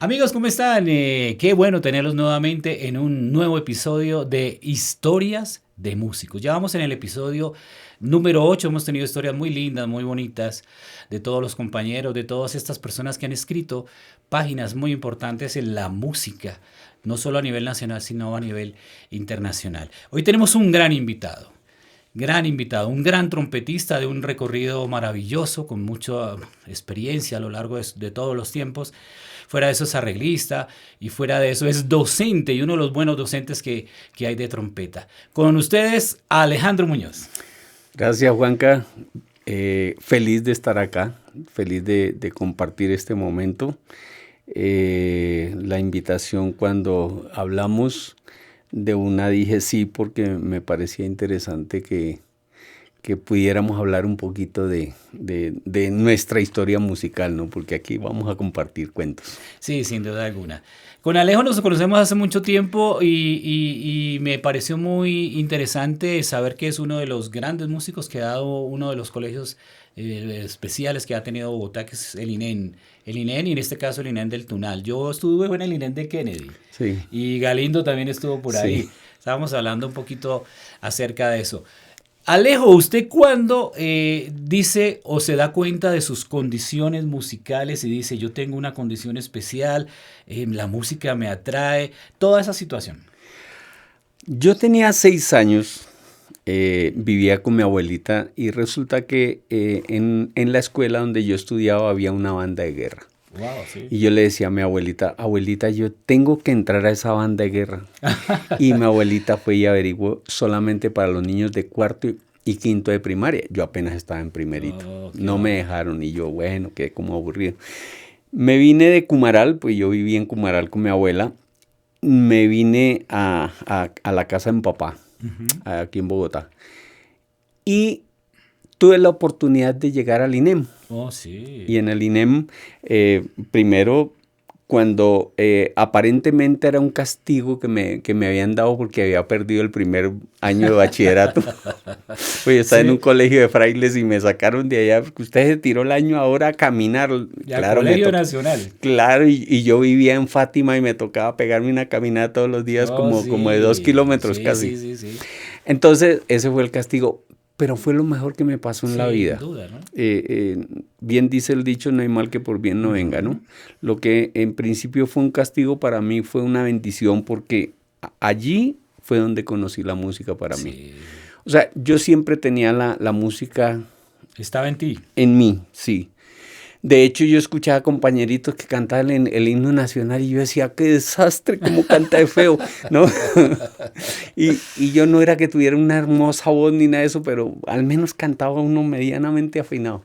Amigos, ¿cómo están? Qué bueno tenerlos nuevamente en un nuevo episodio de Historias de Músicos. Ya vamos en el episodio número 8. Hemos tenido historias muy lindas, muy bonitas de todos los compañeros, de todas estas personas que han escrito páginas muy importantes en la música, no solo a nivel nacional, sino a nivel internacional. Hoy tenemos un gran invitado, un gran trompetista de un recorrido maravilloso, con mucha experiencia a lo largo de todos los tiempos. Fuera de eso es arreglista y fuera de eso es docente y uno de los buenos docentes que hay de trompeta. Con ustedes, Alejandro Muñoz. Gracias, Juanca. Feliz de estar acá, feliz de compartir este momento. La invitación cuando hablamos de una dije sí porque me parecía interesante que pudiéramos hablar un poquito de nuestra historia musical, ¿no? Porque aquí vamos a compartir cuentos. Sí, sin duda alguna. Con Alejo nos conocemos hace mucho tiempo y me pareció muy interesante saber que es uno de los grandes músicos que ha dado uno de los colegios especiales que ha tenido Bogotá, que es el INEN. El INEN y en este caso el INEN del Tunal. Yo estuve en el INEN de Kennedy. Sí. Y Galindo también estuvo por ahí. Sí. Estábamos hablando un poquito acerca de eso. Alejo, ¿usted cuándo dice o se da cuenta de sus condiciones musicales y dice, yo tengo una condición especial, la música me atrae, toda esa situación? Yo tenía 6 años, vivía con mi abuelita y resulta que en la escuela donde yo estudiaba había una banda de guerra. Wow, sí. Y yo le decía a mi abuelita, abuelita, yo tengo que entrar a esa banda de guerra. Y mi abuelita fue y averiguó solamente para los niños de cuarto y quinto de primaria. Yo apenas estaba en primerito. No me dejaron y yo, bueno, quedé como aburrido. Me vine de Cumaral, pues yo viví en Cumaral con mi abuela. Me vine a la casa de mi papá, aquí en Bogotá. Y tuve la oportunidad de llegar al INEM. Oh, sí. Y en el INEM, primero, cuando aparentemente era un castigo que me habían dado porque había perdido el primer año de bachillerato. Pues yo estaba en un colegio de frailes y me sacaron de allá porque usted se tiró el año ahora a caminar. Y al Colegio Nacional. Claro, y yo vivía en Fátima y me tocaba pegarme una caminata todos los días como de 2 kilómetros casi. Sí. Entonces, ese fue el castigo. Pero fue lo mejor que me pasó en la vida. Sin duda, ¿no? Bien dice el dicho, no hay mal que por bien no venga, ¿no? Lo que en principio fue un castigo para mí fue una bendición porque allí fue donde conocí la música para mí. O sea, yo siempre tenía la música... Estaba en ti. En mí, sí. De hecho, yo escuchaba compañeritos que cantaban el himno nacional y yo decía, qué desastre, cómo canta de feo, ¿no? y yo no era que tuviera una hermosa voz ni nada de eso, pero al menos cantaba uno medianamente afinado.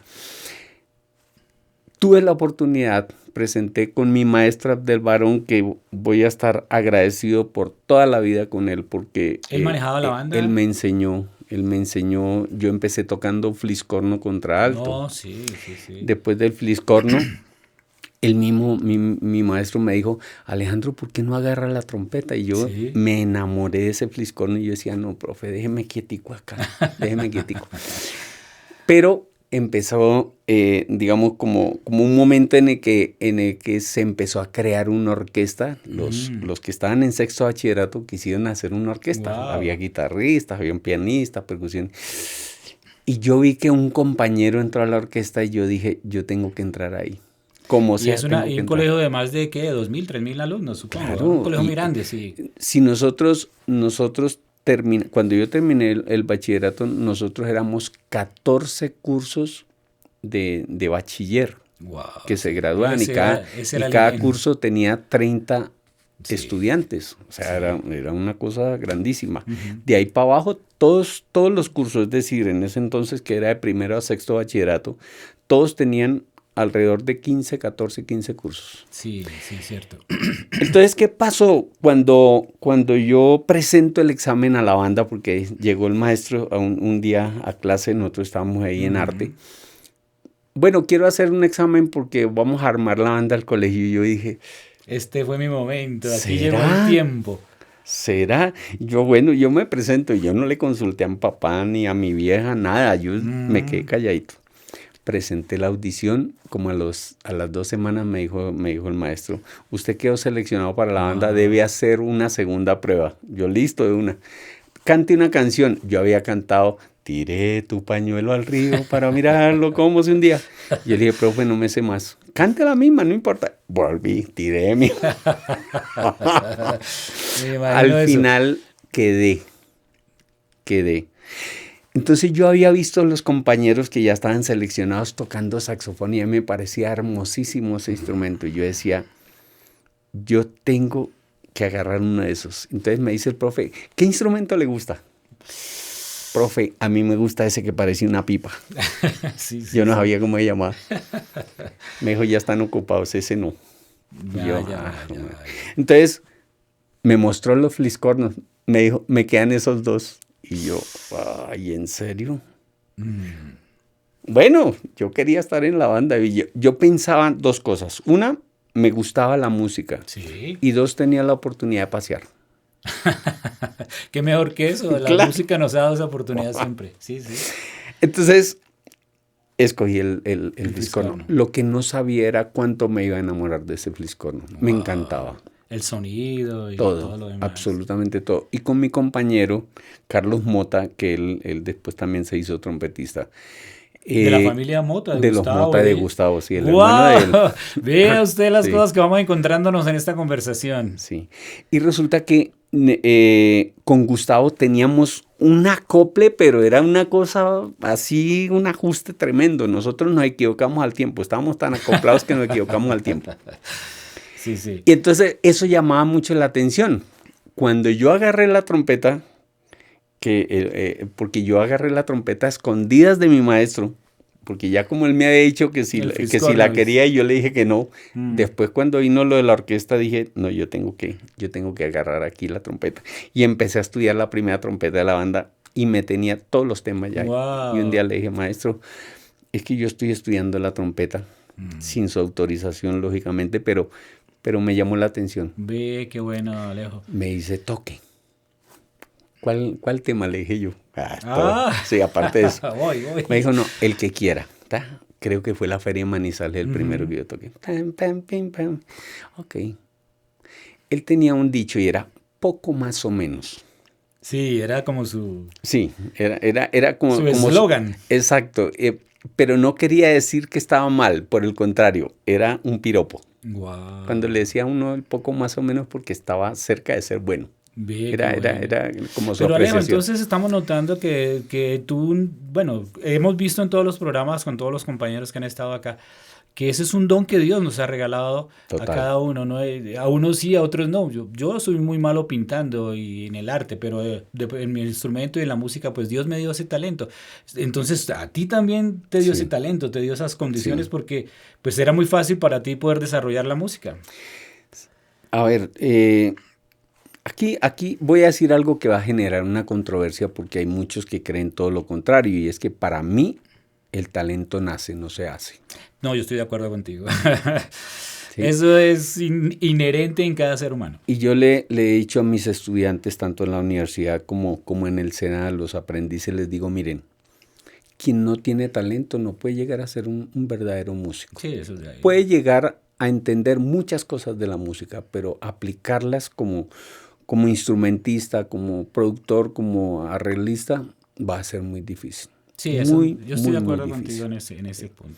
Tuve la oportunidad, presenté con mi maestro Abdel Barón, que voy a estar agradecido por toda la vida con él, porque... ¿Él manejaba la banda? Él me enseñó, yo empecé tocando fliscorno contralto. No, sí. Después del fliscorno, él mismo, mi maestro me dijo, Alejandro, ¿por qué no agarra la trompeta? Y yo me enamoré de ese fliscorno y yo decía, no, profe, déjeme quietico acá, déjeme quietico. Pero empezó, digamos, como un momento en el que se empezó a crear una orquesta. Los que estaban en sexto bachillerato quisieron hacer una orquesta. Wow. Había guitarristas, había un pianista, percusión. Y yo vi que un compañero entró a la orquesta y yo dije, yo tengo que entrar ahí. Como sea, y un colegio de más de, ¿qué? 2.000, 3.000 alumnos, supongo. Claro, un colegio muy grande, sí. Si nosotros cuando yo terminé el bachillerato, nosotros éramos 14 cursos de bachiller que se graduaban y cada curso tenía 30 estudiantes. O sea, era una cosa grandísima. De ahí para abajo, todos los cursos, es decir, en ese entonces que era de primero a sexto bachillerato, todos tenían alrededor de 15 cursos. Sí, es cierto. Entonces, ¿qué pasó cuando yo presento el examen a la banda? Porque llegó el maestro un día a clase, nosotros estábamos ahí en arte. Bueno, quiero hacer un examen porque vamos a armar la banda al colegio. Y yo dije... Este fue mi momento, aquí llegó el tiempo. ¿Será? Yo me presento. Yo no le consulté a mi papá ni a mi vieja, nada. Yo me quedé calladito. presenté la audición, como a las 2 semanas me dijo el maestro, usted quedó seleccionado para la banda, debe hacer una segunda prueba. Yo listo de una. Cante una canción. Yo había cantado, tiré tu pañuelo al río para mirarlo como se hundía. Yo le dije, profe, no me sé más. Cante la misma, no importa. Volví, tiré mi. Al final quedé. Entonces yo había visto a los compañeros que ya estaban seleccionados tocando saxofón y a mí me parecía hermosísimo ese instrumento. Y yo decía, yo tengo que agarrar uno de esos. Entonces me dice el profe, ¿qué instrumento le gusta? Profe, a mí me gusta ese que parecía una pipa. Sí, yo no sabía cómo se llamaba. Me dijo, ya están ocupados, ese no. Entonces me mostró los fliscornos. Me dijo, me quedan esos dos. Y yo, ay, ¿en serio? Bueno, yo quería estar en la banda. Y yo pensaba 2 cosas. Una, me gustaba la música. Sí. Y 2, tenía la oportunidad de pasear. Qué mejor que eso. La música nos ha dado esa oportunidad siempre. Sí. Entonces, escogí el fliscorno. Lo que no sabía era cuánto me iba a enamorar de ese fliscorno. Me encantaba. El sonido y todo lo demás. Absolutamente todo. Y con mi compañero, Carlos Mota, que él después también se hizo trompetista. De la familia Mota, de Gustavo. Los Mota de Gustavo, sí, el ¡Wow! hermano de él. Vea usted las cosas que vamos encontrándonos en esta conversación. Sí. Y resulta que con Gustavo teníamos un acople, pero era una cosa así, un ajuste tremendo. Nosotros nos equivocamos al tiempo. Estábamos tan acoplados que nos equivocamos al tiempo. Sí. Y entonces eso llamaba mucho la atención. Cuando yo agarré la trompeta, porque yo agarré la trompeta a escondidas de mi maestro, porque ya como él me había dicho que si la quería y yo le dije que no, después cuando vino lo de la orquesta dije, no, yo tengo que agarrar aquí la trompeta. Y empecé a estudiar la primera trompeta de la banda y me tenía todos los temas ya. Wow. Y un día le dije, maestro, es que yo estoy estudiando la trompeta, sin su autorización, lógicamente, pero me llamó la atención. Ve, qué bueno, Alejo. Me dice, toque. ¿Cuál tema? Le dije yo. Sí, aparte de eso. Voy. Me dijo, no, el que quiera. Creo que fue la Feria de Manizales el primero que yo toqué. Pam. Ok. Él tenía un dicho y era poco más o menos. Sí, era como su... Sí, era como... Su eslogan. Exacto. Pero no quería decir que estaba mal, por el contrario, era un piropo. Wow. Cuando le decía a uno el poco más o menos porque estaba cerca de ser bueno. Era como su apreciación. Pero Alejo, entonces estamos notando que tú, bueno, hemos visto en todos los programas con todos los compañeros que han estado acá, que ese es un don que Dios nos ha regalado. Total. A cada uno, ¿no? A unos sí, a otros no. Yo soy muy malo pintando y en el arte, pero en mi instrumento y en la música, pues Dios me dio ese talento. Entonces, a ti también te dio ese talento, te dio esas condiciones porque pues era muy fácil para ti poder desarrollar la música. A ver, aquí voy a decir algo que va a generar una controversia porque hay muchos que creen todo lo contrario y es que para mí el talento nace, no se hace. No, yo estoy de acuerdo contigo. ¿Sí? Eso es inherente en cada ser humano. Y yo le he dicho a mis estudiantes, tanto en la universidad como en el SENA, a los aprendices, les digo, miren, quien no tiene talento no puede llegar a ser un verdadero músico. Sí, eso es de ahí. Puede llegar a entender muchas cosas de la música, pero aplicarlas como instrumentista, como productor, como arreglista, va a ser muy difícil. Sí, yo estoy de acuerdo contigo en ese punto.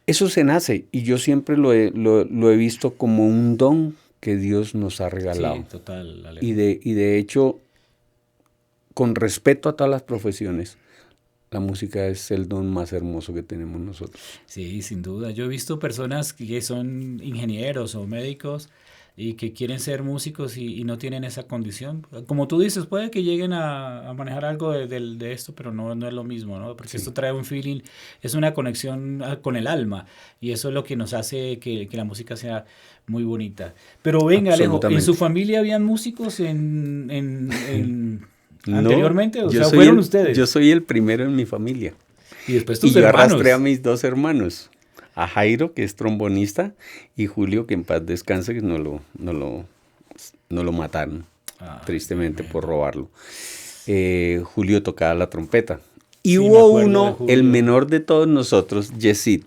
Eso se nace y yo siempre lo he visto como un don que Dios nos ha regalado. Sí, total. Alejo. Y de hecho, con respeto a todas las profesiones, la música es el don más hermoso que tenemos nosotros. Sí, sin duda. Yo he visto personas que son ingenieros o médicos y que quieren ser músicos y no tienen esa condición. Como tú dices, puede que lleguen a manejar algo de esto, pero no es lo mismo, ¿no? Porque esto trae un feeling, es una conexión con el alma y eso es lo que nos hace que la música sea muy bonita. Pero venga, Alejo, ¿en su familia habían músicos anteriormente? O sea, ¿fueron ustedes? Yo soy el primero en mi familia. Y después tus hermanos. Yo arrastré a mis 2 hermanos. A Jairo, que es trombonista, y Julio, que en paz descanse, que no lo mataron, tristemente, por robarlo. Julio tocaba la trompeta. Y Sí, me hubo acuerdo de uno, el Julio. menor de todos nosotros, Yesid.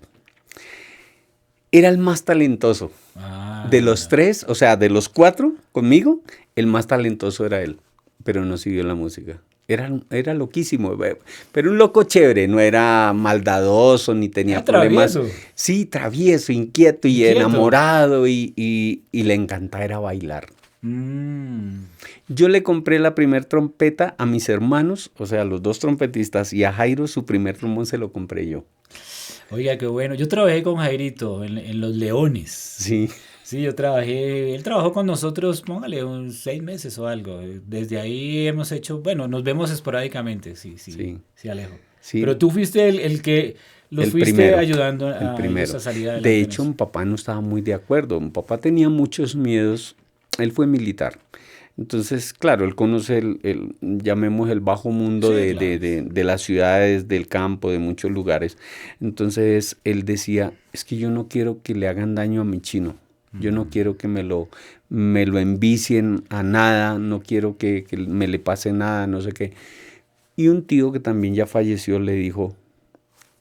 Era el más talentoso. De Ah, los mira. tres, o sea, de los cuatro conmigo, el más talentoso era él. Pero no siguió la música. Era loquísimo, pero un loco chévere, no era maldadoso ni Era tenía problemas. travieso, Sí, travieso, inquieto y inquieto. enamorado y le encantaba era bailar. Mm. Yo le compré la primer trompeta a mis hermanos, o sea, los dos trompetistas, y a Jairo su primer trombón se lo compré yo. Oiga, qué bueno. Yo trabajé con Jairito en Los Leones. Sí, Sí, yo trabajé, él trabajó con nosotros, póngale, unos 6 meses o algo. Desde ahí hemos hecho, bueno, nos vemos esporádicamente, sí, sí, sí, sí, Alejo. sí, Pero tú fuiste el que los el fuiste primero, ayudando el a ellos primero. a salir De adelante en hecho, eso. mi papá no estaba muy de acuerdo. Mi papá tenía muchos miedos. Él fue militar. Entonces, claro, él conoce llamemos el bajo mundo Sí, claro. de las ciudades, del campo, de muchos lugares. Entonces, él decía, es que yo no quiero que le hagan daño a mi chino. Yo no quiero que me lo envicien a nada, no quiero que me le pase nada, no sé qué. Y un tío que también ya falleció le dijo,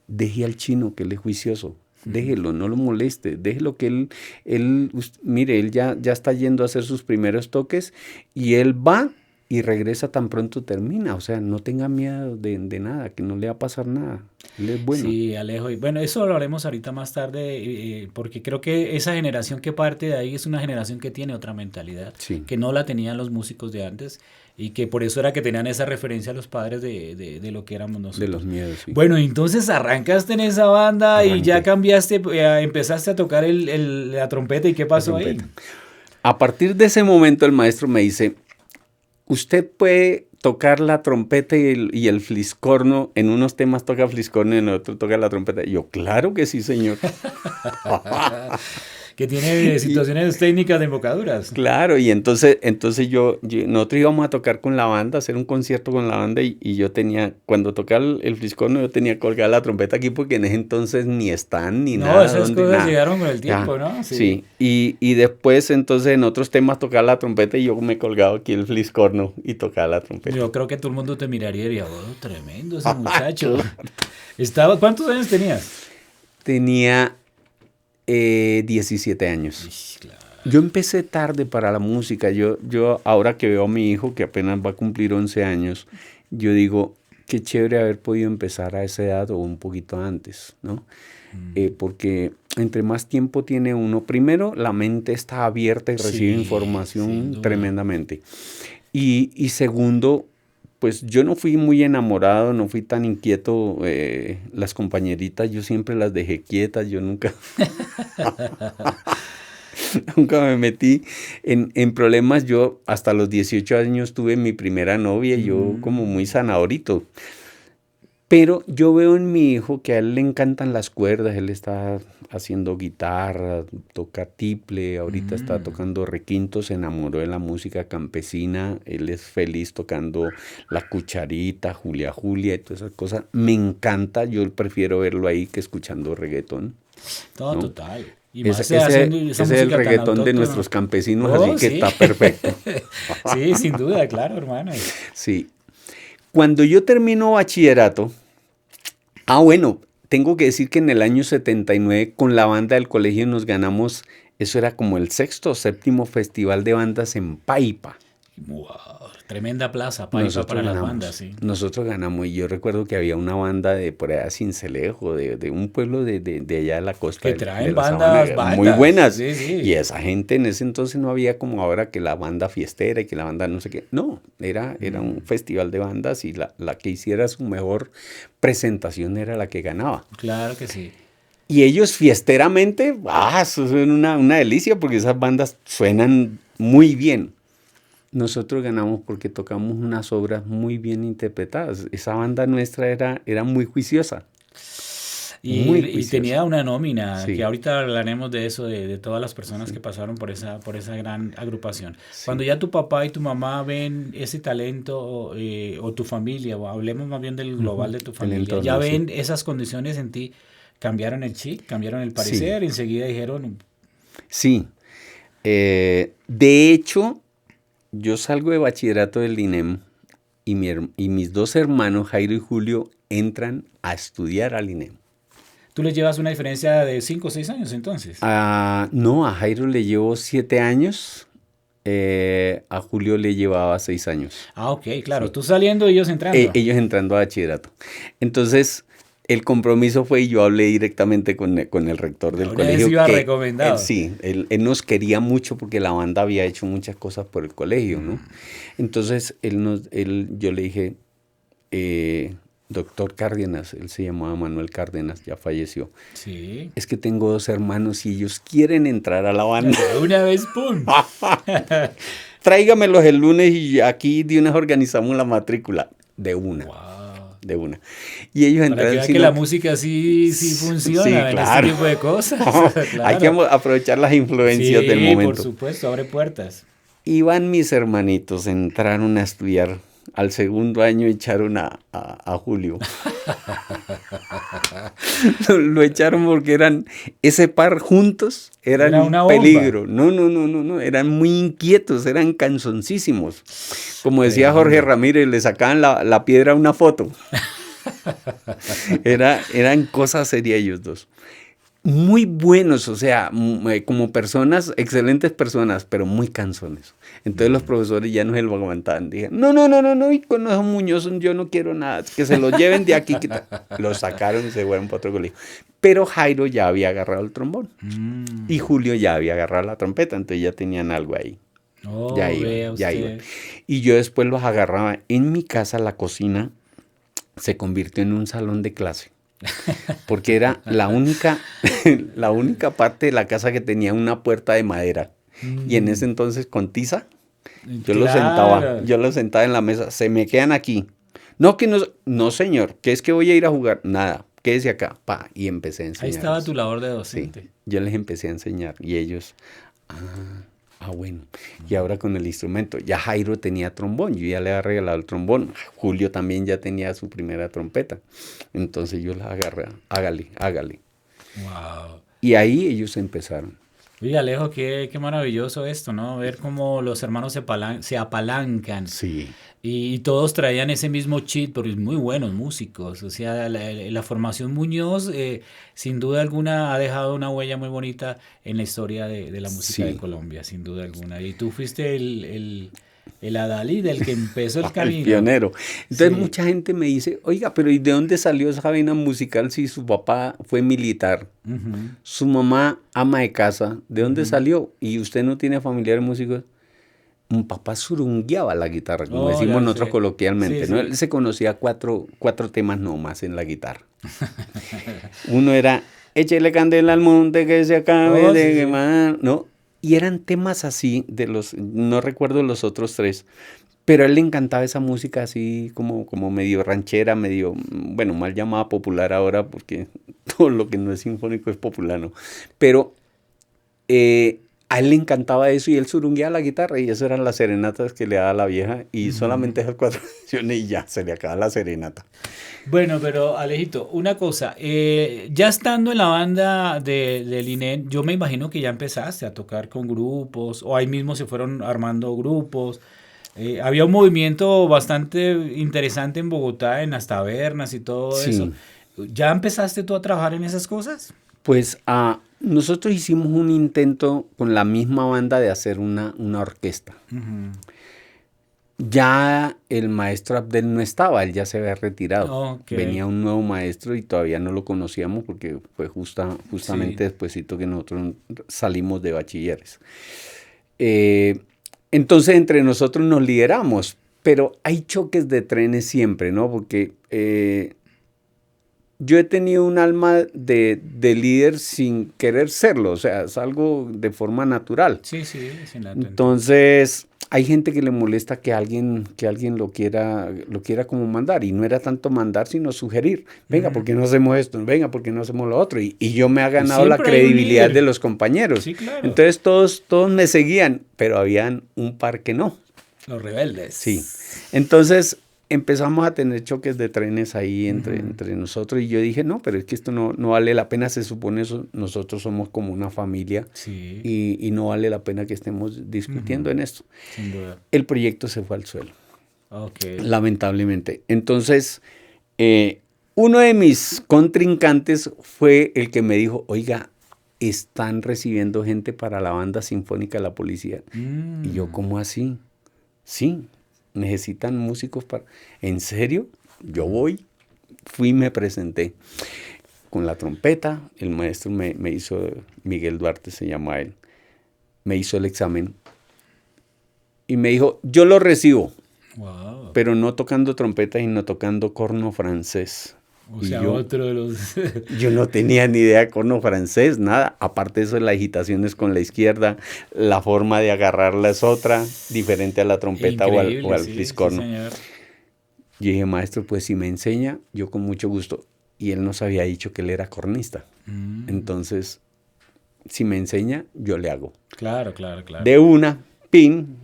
deje al chino, que él es juicioso. Déjelo, no lo moleste, déjelo que mire, él ya está yendo a hacer sus primeros toques y él va y regresa tan pronto termina. O sea, no tenga miedo de nada, que no le va a pasar nada. Él es bueno. Sí, Alejo. Y bueno, eso lo haremos ahorita más tarde, porque creo que esa generación que parte de ahí es una generación que tiene otra mentalidad, Sí, que no la tenían los músicos de antes y que por eso era que tenían esa referencia a los padres de lo que éramos de los nosotros. miedos, sí. Bueno, entonces arrancaste en esa banda y ya Arranqué cambiaste, empezaste a tocar la trompeta y ¿qué la pasó ahí? trompeta. A partir de ese momento el maestro me dice, usted puede tocar la trompeta y el fliscorno, en unos temas toca fliscorno y en otros toca la trompeta. Y yo, claro que sí, señor. Que tiene Y, situaciones técnicas de embocaduras. claro, y entonces nosotros íbamos a tocar con la banda, hacer un concierto con la banda y yo tenía, cuando tocaba el fliscorno, yo tenía colgada la trompeta aquí porque en ese entonces ni stand ni No, nada, esas donde, cosas nada. llegaron con el Ya, tiempo, ¿no? Sí. sí. Y después entonces en otros temas tocaba la trompeta y yo me colgaba aquí el fliscorno y tocaba la trompeta. Yo creo que todo el mundo te miraría y diría, oh, tremendo ese Ah, muchacho. claro. ¿Cuántos años tenías? Tenía 17 años. Ish, claro. Yo empecé tarde para la música. Yo ahora que veo a mi hijo, que apenas va a cumplir 11 años, yo digo, qué chévere haber podido empezar a esa edad o un poquito antes, ¿no? Porque entre más tiempo tiene uno, primero la mente está abierta y recibe Sí, sin información duda. tremendamente. Y segundo, pues yo no fui muy enamorado, no fui tan inquieto. Las compañeritas yo siempre las dejé quietas, yo nunca, nunca me metí en problemas. Yo hasta los 18 años tuve mi primera novia y yo como muy Mm, zanahorito. Pero yo veo en mi hijo que a él le encantan las cuerdas, él está haciendo guitarra, toca tiple, ahorita está mm. tocando requinto, se enamoró de la música campesina, él es feliz tocando la cucharita, Julia Julia y todas esas cosas. Me encanta, yo prefiero verlo ahí que escuchando reggaetón, No, ¿no? total. Y Ese, más ese, haciendo esa ese es el música tan reggaetón de autóctona. nuestros campesinos, así Oh, que sí. está perfecto. Sí, sin duda, claro, hermano. Sí. Cuando yo termino bachillerato, bueno, tengo que decir que en el año 79 con la banda del colegio nos ganamos, eso era como el sexto o séptimo festival de bandas en Paipa. Wow, tremenda plaza, Paipa Nosotros para las bandas, ganamos, sí. nosotros ganamos y yo recuerdo que había una banda de por allá Sincelejo, de un pueblo de allá de la costa Que de traen la sabana, bandas, muy bandas. buenas. Sí, Y sí. esa gente en ese entonces no había como ahora que la banda fiestera y que la banda no sé qué. No, era un Mm, festival de bandas y la que hiciera su mejor presentación era la que ganaba. claro que sí. Y ellos fiesteramente, eso es una delicia porque esas bandas suenan muy bien. Nosotros ganamos porque tocamos unas obras muy bien interpretadas. Esa banda nuestra era muy juiciosa, muy Y juiciosa. tenía una nómina, que Sí, ahorita hablaremos de eso, de todas las personas que pasaron por esa gran agrupación. Cuando sí. ya tu papá y tu mamá ven ese talento, o tu familia, o hablemos más bien del global de tu El familia, ya entorno, sí. ven esas condiciones en ti, cambiaron el chip, cambiaron el Sí, parecer, y enseguida dijeron, sí. De hecho, yo salgo de bachillerato del INEM y mis dos hermanos, Jairo y Julio, entran a estudiar al INEM. ¿Tú les llevas una diferencia de 5 o 6 años entonces? No, a Jairo le llevo 7 años, a Julio le llevaba 6 años. Ok, claro. Sí. Tú saliendo y ellos entrando. Ellos entrando a bachillerato. Entonces, el compromiso fue, y yo hablé directamente con el rector del colegio. Iba recomendado. Él nos quería mucho porque la banda había hecho muchas cosas por el colegio, ¿no? Entonces, yo le dije, doctor Cárdenas, él se llamaba Manuel Cárdenas, ya falleció. Sí. Es que tengo 2 hermanos y ellos quieren entrar a la banda. Una vez, ¡pum! Tráigamelos el lunes y aquí de una vez organizamos la matrícula. De una. Wow. De una. Y ellos entraron. Para que la música sí funciona, sí, en claro. este tipo de cosas. Claro. Hay que aprovechar las influencias del momento. Por supuesto, abre puertas. Iban mis hermanitos, entraron a estudiar. Al segundo año echaron a Julio. Lo echaron porque ese par juntos eran un peligro. No, eran muy inquietos, eran canzoncísimos. Como decía Jorge Ramírez, le sacaban la piedra a una foto. Eran cosas serias ellos dos. Muy buenos, o sea, como personas, excelentes personas, pero muy cansones. Entonces los profesores ya no se lo aguantaban. Dijeron, no, y con esos Muñoz yo no quiero nada, que se los lleven de aquí. Los sacaron y se fueron para otro colegio. Pero Jairo ya había agarrado el trombón. Y Julio ya había agarrado la trompeta, entonces ya tenían algo ahí. Ya iban. Y yo después los agarraba. En mi casa la cocina se convirtió en un salón de clase. Porque era la única parte de la casa que tenía una puerta de madera. Y en ese entonces con tiza, yo lo sentaba en la mesa. Se me quedan aquí. No señor, ¿qué es que voy a ir a jugar? Nada, quédese acá. Y empecé a enseñar. Ahí estaba tu labor de docente. Sí, yo les empecé a enseñar y ellos, bueno. Y ahora con el instrumento, ya Jairo tenía trombón, yo ya le había regalado el trombón. Julio también ya tenía su primera trompeta. Entonces yo las agarré, hágale. Wow. Y ahí ellos empezaron. Oye, Alejo, qué maravilloso esto, ¿no? Ver cómo los hermanos se apalancan. Sí. Y todos traían ese mismo chip, porque muy buenos músicos. O sea, la formación Muñoz, sin duda alguna, ha dejado una huella muy bonita en la historia de la música de Colombia, sin duda alguna. Y tú fuiste el adalid, el que empezó el camino. El pionero. Entonces mucha gente me dice, oiga, pero ¿y de dónde salió esa vaina musical si su papá fue militar? Su mamá ama de casa. ¿De dónde salió? ¿Y usted no tiene familiares músicos? Un papá surungueaba la guitarra, como decimos nosotros coloquialmente, ¿no? Él se conocía cuatro temas nomás en la guitarra. Uno era, échele candela al monte que se acabe de quemar, ¿no? Y eran temas así, no recuerdo los otros 3, pero a él le encantaba esa música así como medio ranchera, medio, bueno, mal llamada popular ahora, porque todo lo que no es sinfónico es popular, ¿no? Pero a él le encantaba eso y él surungueaba la guitarra y esas eran las serenatas que le daba la vieja y solamente esas 4 canciones y ya, se le acaba la serenata. Bueno, pero Alejito, una cosa, ya estando en la banda del INEN, yo me imagino que ya empezaste a tocar con grupos o ahí mismo se fueron armando grupos. Había un movimiento bastante interesante en Bogotá, en las tabernas y todo eso. ¿Ya empezaste tú a trabajar en esas cosas? Pues nosotros hicimos un intento con la misma banda de hacer una orquesta. Ya el maestro Abdel no estaba, él ya se había retirado. Venía un nuevo maestro y todavía no lo conocíamos porque fue justamente despuesito que nosotros salimos de bachilleres. Entonces entre nosotros nos lideramos, pero hay choques de trenes siempre, ¿no? Porque yo he tenido un alma de líder sin querer serlo, o sea, es algo de forma natural. Sí, entonces hay gente que le molesta que alguien lo quiera como mandar, y no era tanto mandar, sino sugerir. Venga, ¿por qué no hacemos esto? Venga, ¿por qué no hacemos lo otro? Y yo me ha ganado la credibilidad de los compañeros. Sí, claro. Entonces todos me seguían, pero habían un par que no. Los rebeldes. Sí. Entonces empezamos a tener choques de trenes ahí entre nosotros y yo dije, no, pero es que esto no vale la pena, se supone eso, nosotros somos como una familia y no vale la pena que estemos discutiendo en esto. Sin duda. El proyecto se fue al suelo. Okay. Lamentablemente. Entonces, uno de mis contrincantes fue el que me dijo, oiga, están recibiendo gente para la banda sinfónica de la policía. Y yo, ¿cómo así? Sí, necesitan músicos para... ¿En serio? Yo voy. Fui y me presenté con la trompeta. El maestro me hizo, Miguel Duarte se llama él, me hizo el examen y me dijo, yo lo recibo, pero no tocando trompeta, sino tocando corno francés. O sea, otro de los... Yo no tenía ni idea de corno francés, nada. Aparte de eso, la agitación es con la izquierda, la forma de agarrarla es otra, diferente a la trompeta o al fliscorno. Sí, señor. Yo dije, maestro, pues si me enseña, yo con mucho gusto. Y él nos había dicho que él era cornista. Entonces, si me enseña, yo le hago. Claro, claro, claro. De una, pin.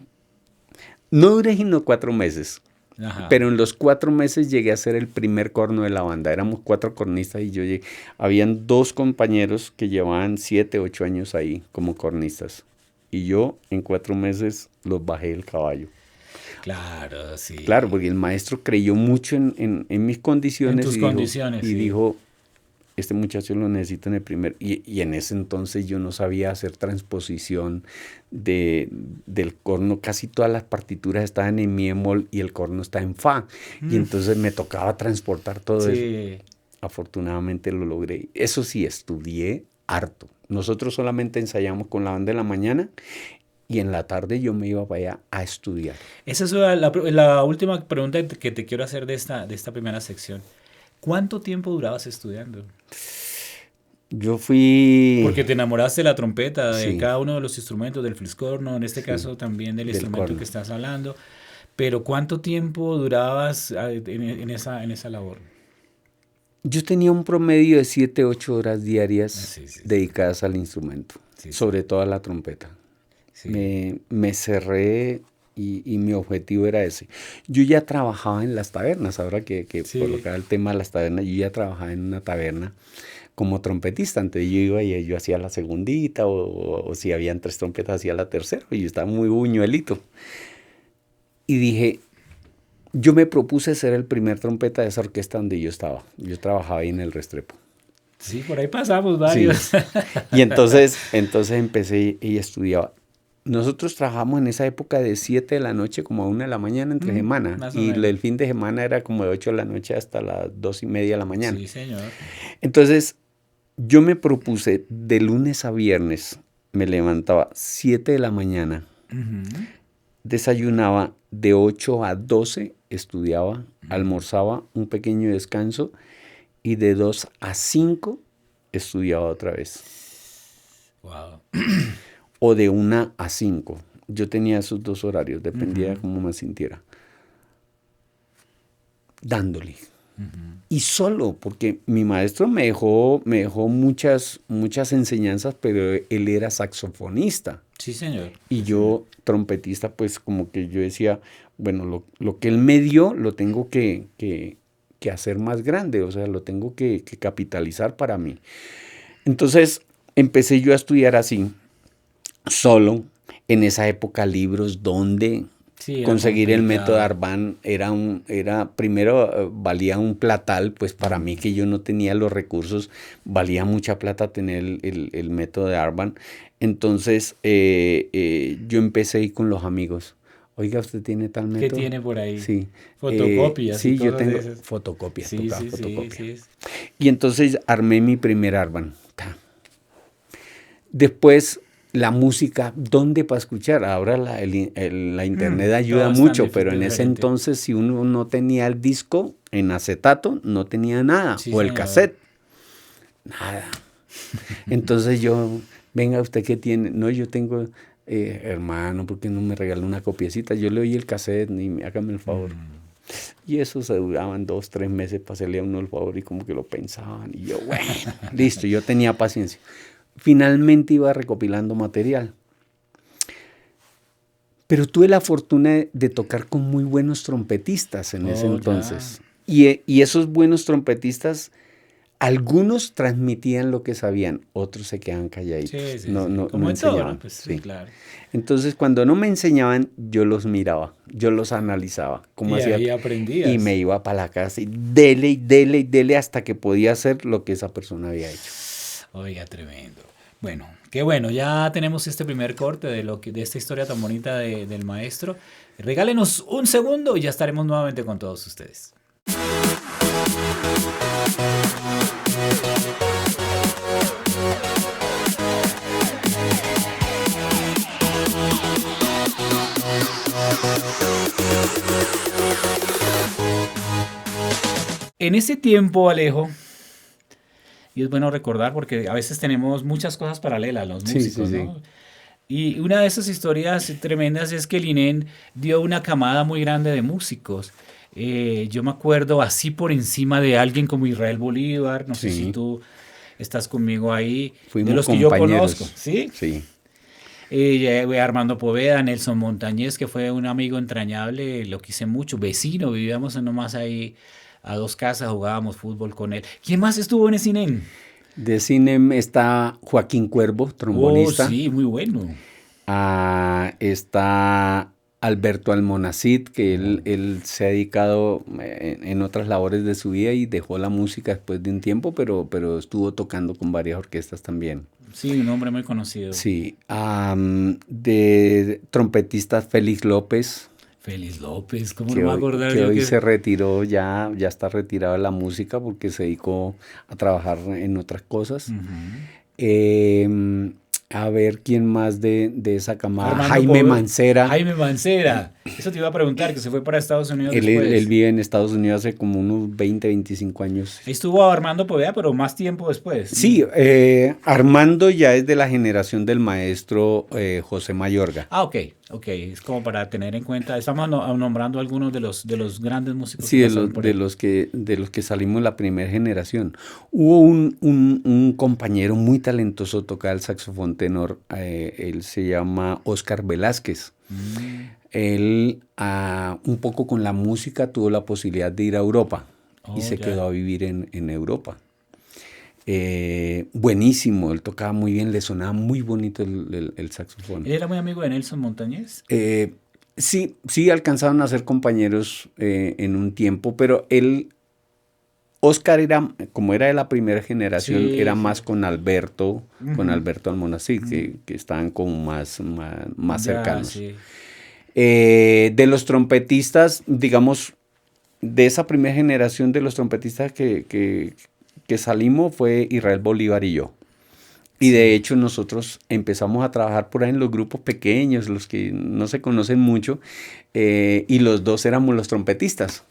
No duré sino 4 meses. Ajá. Pero en los 4 meses llegué a ser el primer corno de la banda. Éramos 4 cornistas y yo llegué. Habían 2 compañeros que llevaban 7, 8 años ahí como cornistas. Y yo en 4 meses los bajé del caballo. Claro, sí. Claro, porque el maestro creyó mucho en mis condiciones. En tus condiciones, y dijo, este muchacho lo necesita en el primer... Y en ese entonces yo no sabía hacer transposición del corno. Casi todas las partituras estaban en mi bemol y el corno está en fa. Y entonces me tocaba transportar todo eso. Afortunadamente lo logré. Eso sí, estudié harto. Nosotros solamente ensayamos con la banda en la mañana y en la tarde yo me iba para allá a estudiar. Esa es la última pregunta que te quiero hacer de esta primera sección. ¿Cuánto tiempo durabas estudiando? Yo fui... Porque te enamoraste de la trompeta, de cada uno de los instrumentos, del fliscorno, en este caso también del instrumento corno que estás hablando. Pero ¿cuánto tiempo durabas en esa labor? Yo tenía un promedio de 7, 8 horas diarias dedicadas al instrumento, sobre todo a la trompeta. Sí. Me cerré y mi objetivo era ese. Yo ya trabajaba en las tabernas, ahora que colocaba el tema de las tabernas, yo ya trabajaba en una taberna como trompetista. Antes yo iba y yo hacía la segundita o si habían 3 trompetas hacía la tercera y yo estaba muy buñuelito. Y dije, yo me propuse ser el primer trompeta de esa orquesta donde yo estaba. Yo trabajaba ahí en el Restrepo. Sí, por ahí pasamos varios. Sí. Y entonces empecé y estudiaba. Nosotros trabajamos en esa época de 7 de la noche como a 1 de la mañana entre semana. Y el fin de semana era como de 8 de la noche hasta las 2:30 de la mañana. Sí, señor. Entonces, yo me propuse de lunes a viernes, me levantaba 7 de la mañana, desayunaba de 8 a 12, estudiaba, almorzaba, un pequeño descanso y de 2 a 5 estudiaba otra vez. Wow. O de 1 a 5. Yo tenía esos 2 horarios, dependía de cómo me sintiera. Dándole. Y solo, porque mi maestro me dejó muchas enseñanzas, pero él era saxofonista. Sí, señor. Y yo, trompetista, pues como que yo decía, bueno, lo que él me dio lo tengo que hacer más grande, o sea, lo tengo que capitalizar para mí. Entonces, empecé yo a estudiar así, solo. En esa época, libros donde... Sí, conseguir el método Arban primero valía un platal, pues para mí que yo no tenía los recursos, valía mucha plata tener el método de Arban. Entonces yo empecé ahí con los amigos. Oiga, ¿usted tiene tal método? ¿Qué tiene por ahí? Sí. Fotocopias. Sí, yo tengo fotocopias. Y entonces armé mi primer Arban. Después... La música, ¿dónde para escuchar? Ahora la internet ayuda mucho, pero en ese entonces si uno no tenía el disco en acetato, no tenía nada, sí, o el cassette, nada. Entonces yo, venga, ¿usted qué tiene? No, yo tengo, hermano, ¿por qué no me regaló una copiecita? Yo le oí el cassette y hágame el favor. Y eso se duraban 2, 3 meses para hacerle a uno el favor y como que lo pensaban. Y yo, bueno, listo, yo tenía paciencia. Finalmente iba recopilando material. Pero tuve la fortuna de tocar con muy buenos trompetistas en ese entonces. Y esos buenos trompetistas algunos transmitían lo que sabían, otros se quedaban calladitos. Sí, sí, No, sí. no, Como no en todo, enseñaban. ¿no? Pues sí, Sí. claro. Entonces, cuando no me enseñaban, yo los miraba, yo los analizaba, cómo Y hacía, ahí y me aprendías. iba para la casa y dele, y dele, y dele hasta que podía hacer lo que esa persona había hecho. Oiga, tremendo. Bueno, qué bueno, ya tenemos este primer corte de esta historia tan bonita del maestro. Regálenos un segundo y ya estaremos nuevamente con todos ustedes. En ese tiempo, Alejo, y es bueno recordar porque a veces tenemos muchas cosas paralelas los Sí, sí, músicos, sí. ¿no? Y una de esas historias tremendas es que el INEN dio una camada muy grande de músicos. Yo me acuerdo así por encima de alguien como Israel Bolívar, no sé si Sí, tú estás conmigo ahí, de fuimos los que yo conozco, compañeros. ¿sí? Sí, Armando Poveda, Nelson Montañez, que fue un amigo entrañable, lo quise mucho, vecino, vivíamos nomás ahí a 2 casas, jugábamos fútbol con él. ¿Quién más estuvo en ese INEN? de cine está Joaquín Cuervo, Oh, trombonista. sí, muy bueno. Está Alberto Almonacid, que Oh, él se ha dedicado en otras labores de su vida y dejó la música después de un tiempo, pero estuvo tocando con varias orquestas también. sí, un hombre muy conocido. Sí, de trompetista Félix López, Félix López, ¿cómo no me voy a acordar que yo hoy que... se retiró, ya está retirado de la música porque se dedicó a trabajar en otras cosas. Ujú. Eh, a ver, ¿quién más de esa camada? Armando Jaime Poveda, Mancera. Jaime Mancera. Eso te iba a preguntar, que se fue para Estados Unidos Él después. vive en Estados Unidos hace como unos 20, 25 años. Ahí estuvo Armando Poveda, pero más tiempo después. Sí, Armando ya es de la generación del maestro José Mayorga. Ah, ok, ok. Es como para tener en cuenta. Estamos nombrando algunos de los grandes músicos que Sí, pasaron por ahí. de los que salimos la primera generación. Hubo un compañero muy talentoso, tocaba el saxofón tenor, él se llama Oscar Velázquez. Mm, Él, un poco con la música, tuvo la posibilidad de ir a Europa y oh, se quedó ya. a vivir en Europa. Buenísimo, él tocaba muy bien, le sonaba muy bonito el saxofón. Él era muy amigo de Nelson Montañez. Eh, sí alcanzaron a ser compañeros en un tiempo, pero Oscar era, como era de la primera generación, Sí, era sí. más con Ujú. Alberto Almonacid, que estaban como más Ya, cercanos. sí. De los trompetistas, digamos, de esa primera generación de los trompetistas que salimos fue Israel Bolívar y yo. Y de Sí. hecho nosotros empezamos a trabajar por ahí en los grupos pequeños, los que no se conocen mucho, y los dos éramos los trompetistas.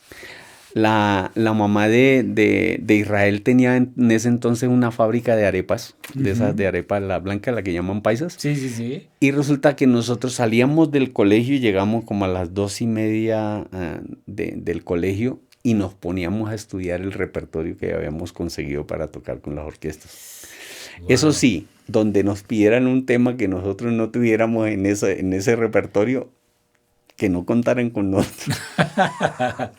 La mamá de Israel tenía en ese entonces una fábrica de arepas, de esas Ujú. de arepa la blanca, la que llaman paisas. Sí, sí, sí. Y resulta que nosotros salíamos del colegio y llegamos como a las 2:30 del colegio y nos poníamos a estudiar el repertorio que habíamos conseguido para tocar con las orquestas. Eso Wow. sí, donde nos pidieran un tema que nosotros no tuviéramos en ese repertorio, que no contaran con nosotros.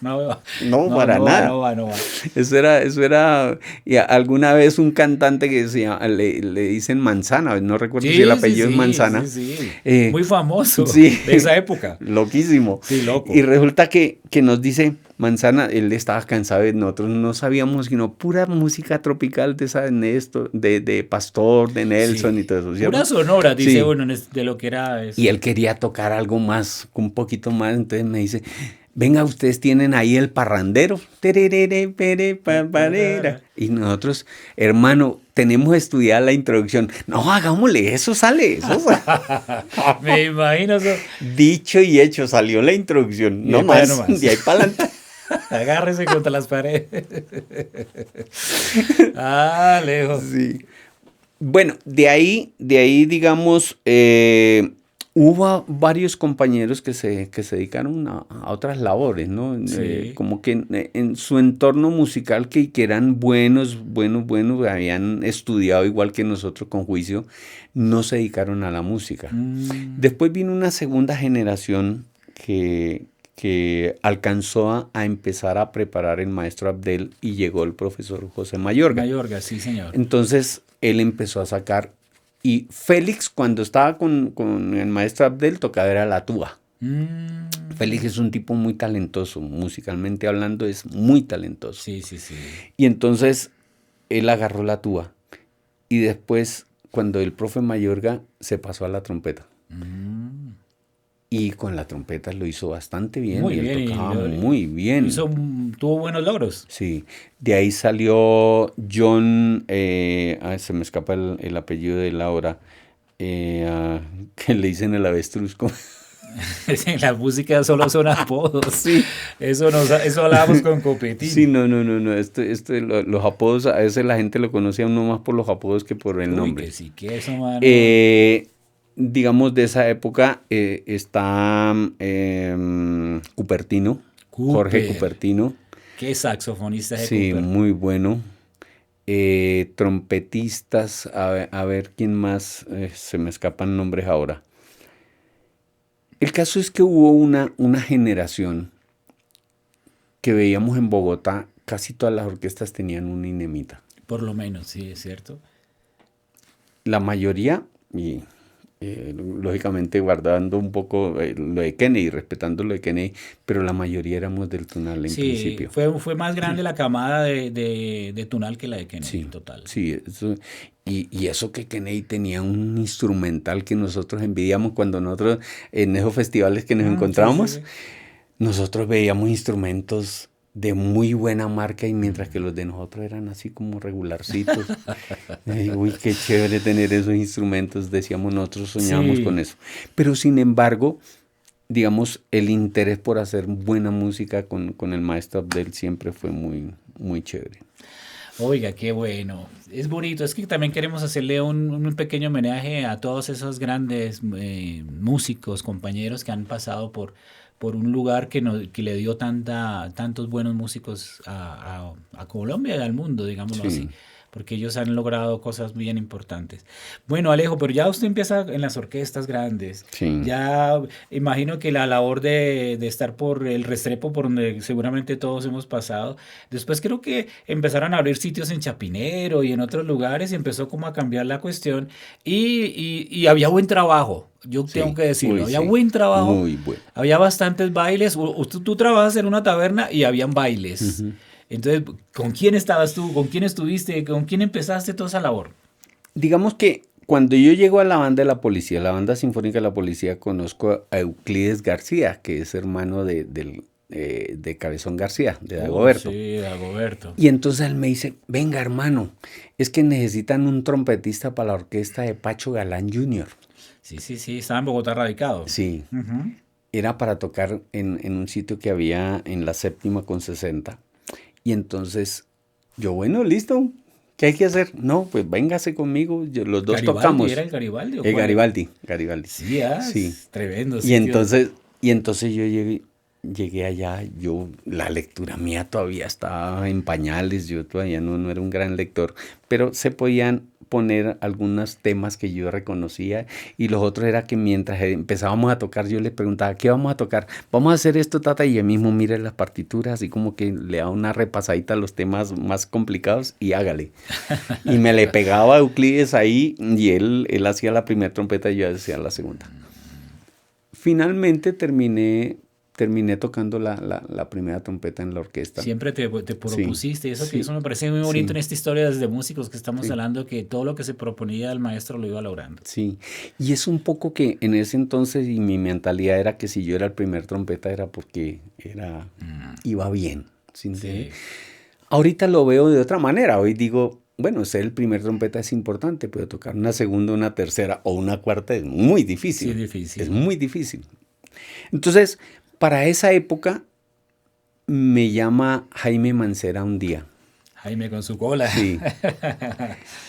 No va, No, no, para no va, no nada. va, no va. Eso era, y alguna vez un cantante que le dicen Manzana, no recuerdo si el Sí, sí, apellido es sí, sí, Manzana. sí. eh, Muy famoso sí, de esa época. loquísimo. Sí, Y loco. resulta que nos dice Manzana, él estaba cansado de nosotros, no sabíamos sino pura música tropical de esa Néstor, de Pastor, de Nelson y Sí. todo eso, ¿cierto? Pura sonora, dice Sí. uno, de lo que era Y eso. él quería tocar algo más, un poquito más, entonces me dice, venga, ustedes tienen ahí el parrandero. Tererere, pere, parera. Y nosotros, hermano, tenemos estudiada la introducción. No, hagámosle, eso sale, eso sale. Me imagino eso. Dicho y hecho, salió la introducción, Y no ahí para allá más, nomás. de ahí para adelante. Agárrese contra las paredes. Ah, lejos. Sí. Bueno, de ahí digamos, hubo varios compañeros que se dedicaron a otras labores, ¿no? Sí. Como que en su entorno musical que eran buenos, habían estudiado igual que nosotros con juicio, no se dedicaron a la música. Mm, Después vino una segunda generación que que alcanzó a empezar a preparar el maestro Abdel y llegó el profesor José Mayorga. Mayorga, sí, señor. Entonces él empezó a sacar, y Félix cuando estaba con el maestro Abdel tocaba era la tuba. Félix es un tipo muy talentoso, musicalmente hablando es muy talentoso. Sí, sí, sí. Y entonces él agarró la tuba y después cuando el profe Mayorga se pasó a la trompeta. Y con la trompeta lo hizo bastante bien. Muy y él bien, tocaba muy bien. Tuvo buenos logros. Sí. De ahí salió John, se me escapa el apellido de Laura, que le dicen el avestruz. En la música solo son apodos. Sí. Eso hablábamos con Copetín. Sí, no. Los apodos, a veces la gente lo conoce a uno más por los apodos que por el nombre. Que sí, que eso, mano. Digamos, de esa época está Cupertino, Jorge Cupertino. Qué saxofonista es Sí, Cooper. muy bueno. Trompetistas, a ver quién más, se me escapan nombres ahora. El caso es que hubo una generación que veíamos en Bogotá, casi todas las orquestas tenían un inemita. Por lo menos, sí, es cierto. La mayoría, y lógicamente guardando un poco lo de Kennedy, respetando lo de Kennedy, pero la mayoría éramos del Tunal en principio. Fue más grande la camada de Tunal que la de Kennedy, sí, total. Sí, eso, y eso que Kennedy tenía un instrumental que nosotros envidiamos cuando nosotros, en esos festivales que nos encontramos, sí. Nosotros veíamos instrumentos de muy buena marca y mientras que los de nosotros eran así como regularcitos. Uy, qué chévere tener esos instrumentos, decíamos nosotros, soñábamos con eso. Pero sin embargo, digamos, el interés por hacer buena música con el maestro Abdel siempre fue muy, muy chévere. Oiga, qué bueno. Es bonito. Es que también queremos hacerle un pequeño homenaje a todos esos grandes músicos, compañeros que han pasado por un lugar que le dio tantos buenos músicos a Colombia y al mundo, digámoslo así, porque ellos han logrado cosas bien importantes. Bueno, Alejo, pero ya usted empieza en las orquestas grandes. Sí. Ya imagino que la labor de estar por el Restrepo, por donde seguramente todos hemos pasado, después creo que empezaron a abrir sitios en Chapinero y en otros lugares y empezó como a cambiar la cuestión y había buen trabajo. Yo tengo que decirlo, había buen trabajo, muy bueno. Había bastantes bailes. Tú trabajas en una taberna y habían bailes. Entonces, ¿con quién estabas tú? ¿Con quién estuviste? ¿Con quién empezaste toda esa labor? Digamos que cuando yo llego a la banda de la policía, la banda sinfónica de la policía, conozco a Euclides García, que es hermano de Cabezón García, de Dagoberto. Sí, Dagoberto. Y entonces él me dice, venga hermano, es que necesitan un trompetista para la orquesta de Pacho Galán Jr. Sí, estaba en Bogotá radicado. Sí, era para tocar en un sitio que había en la 7ª con 60. Y entonces yo, bueno, listo, ¿qué hay que hacer? No, pues véngase conmigo, los dos tocamos. ¿Era el Garibaldi o cuál? Garibaldi. Sí, sí. Tremendo. Y entonces yo llegué allá, la lectura mía todavía estaba en pañales, yo todavía no era un gran lector, pero se podían poner algunos temas que yo reconocía y los otros era que mientras empezábamos a tocar yo le preguntaba, ¿qué vamos a tocar? Vamos a hacer esto, tata, y él mismo mire las partituras, así como que le da una repasadita a los temas más complicados y hágale. Y me le pegaba a Euclides ahí y él hacía la primera trompeta y yo hacía la segunda. Finalmente terminé tocando la primera trompeta en la orquesta. Siempre te propusiste, sí, eso me parece muy bonito en esta historia desde músicos que estamos hablando, que todo lo que se proponía el maestro lo iba logrando. Sí, y es un poco que en ese entonces y mi mentalidad era que si yo era el primer trompeta era porque iba bien. ¿Sí? Ahorita lo veo de otra manera, hoy digo, bueno, ser el primer trompeta es importante, pero tocar una segunda, una tercera o una cuarta es muy difícil. Sí, difícil. Es muy difícil. Entonces, para esa época me llama Jaime Mancera un día. Jaime con su cola. Sí.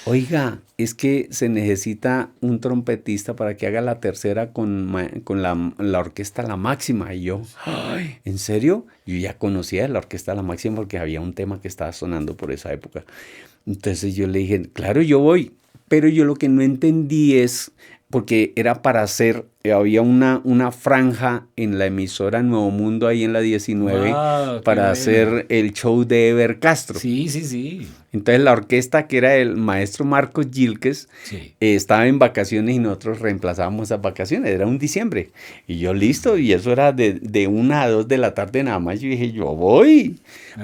Oiga, es que se necesita un trompetista para que haga la tercera con la orquesta La Máxima. Y yo, ay, ¿en serio? Yo ya conocía la orquesta La Máxima porque había un tema que estaba sonando por esa época. Entonces yo le dije, claro, yo voy. Pero yo lo que no entendí es, porque era para hacer había una franja en la emisora Nuevo Mundo, ahí en la 19, para hacer el show de Ever Castro. Sí, sí, sí. Entonces la orquesta, que era el maestro Marcos Yilques, Sí. Estaba en vacaciones y nosotros reemplazábamos esas vacaciones. Era un diciembre. Y yo listo, y eso era de 1 a 2 de la tarde nada más. Yo dije, yo voy.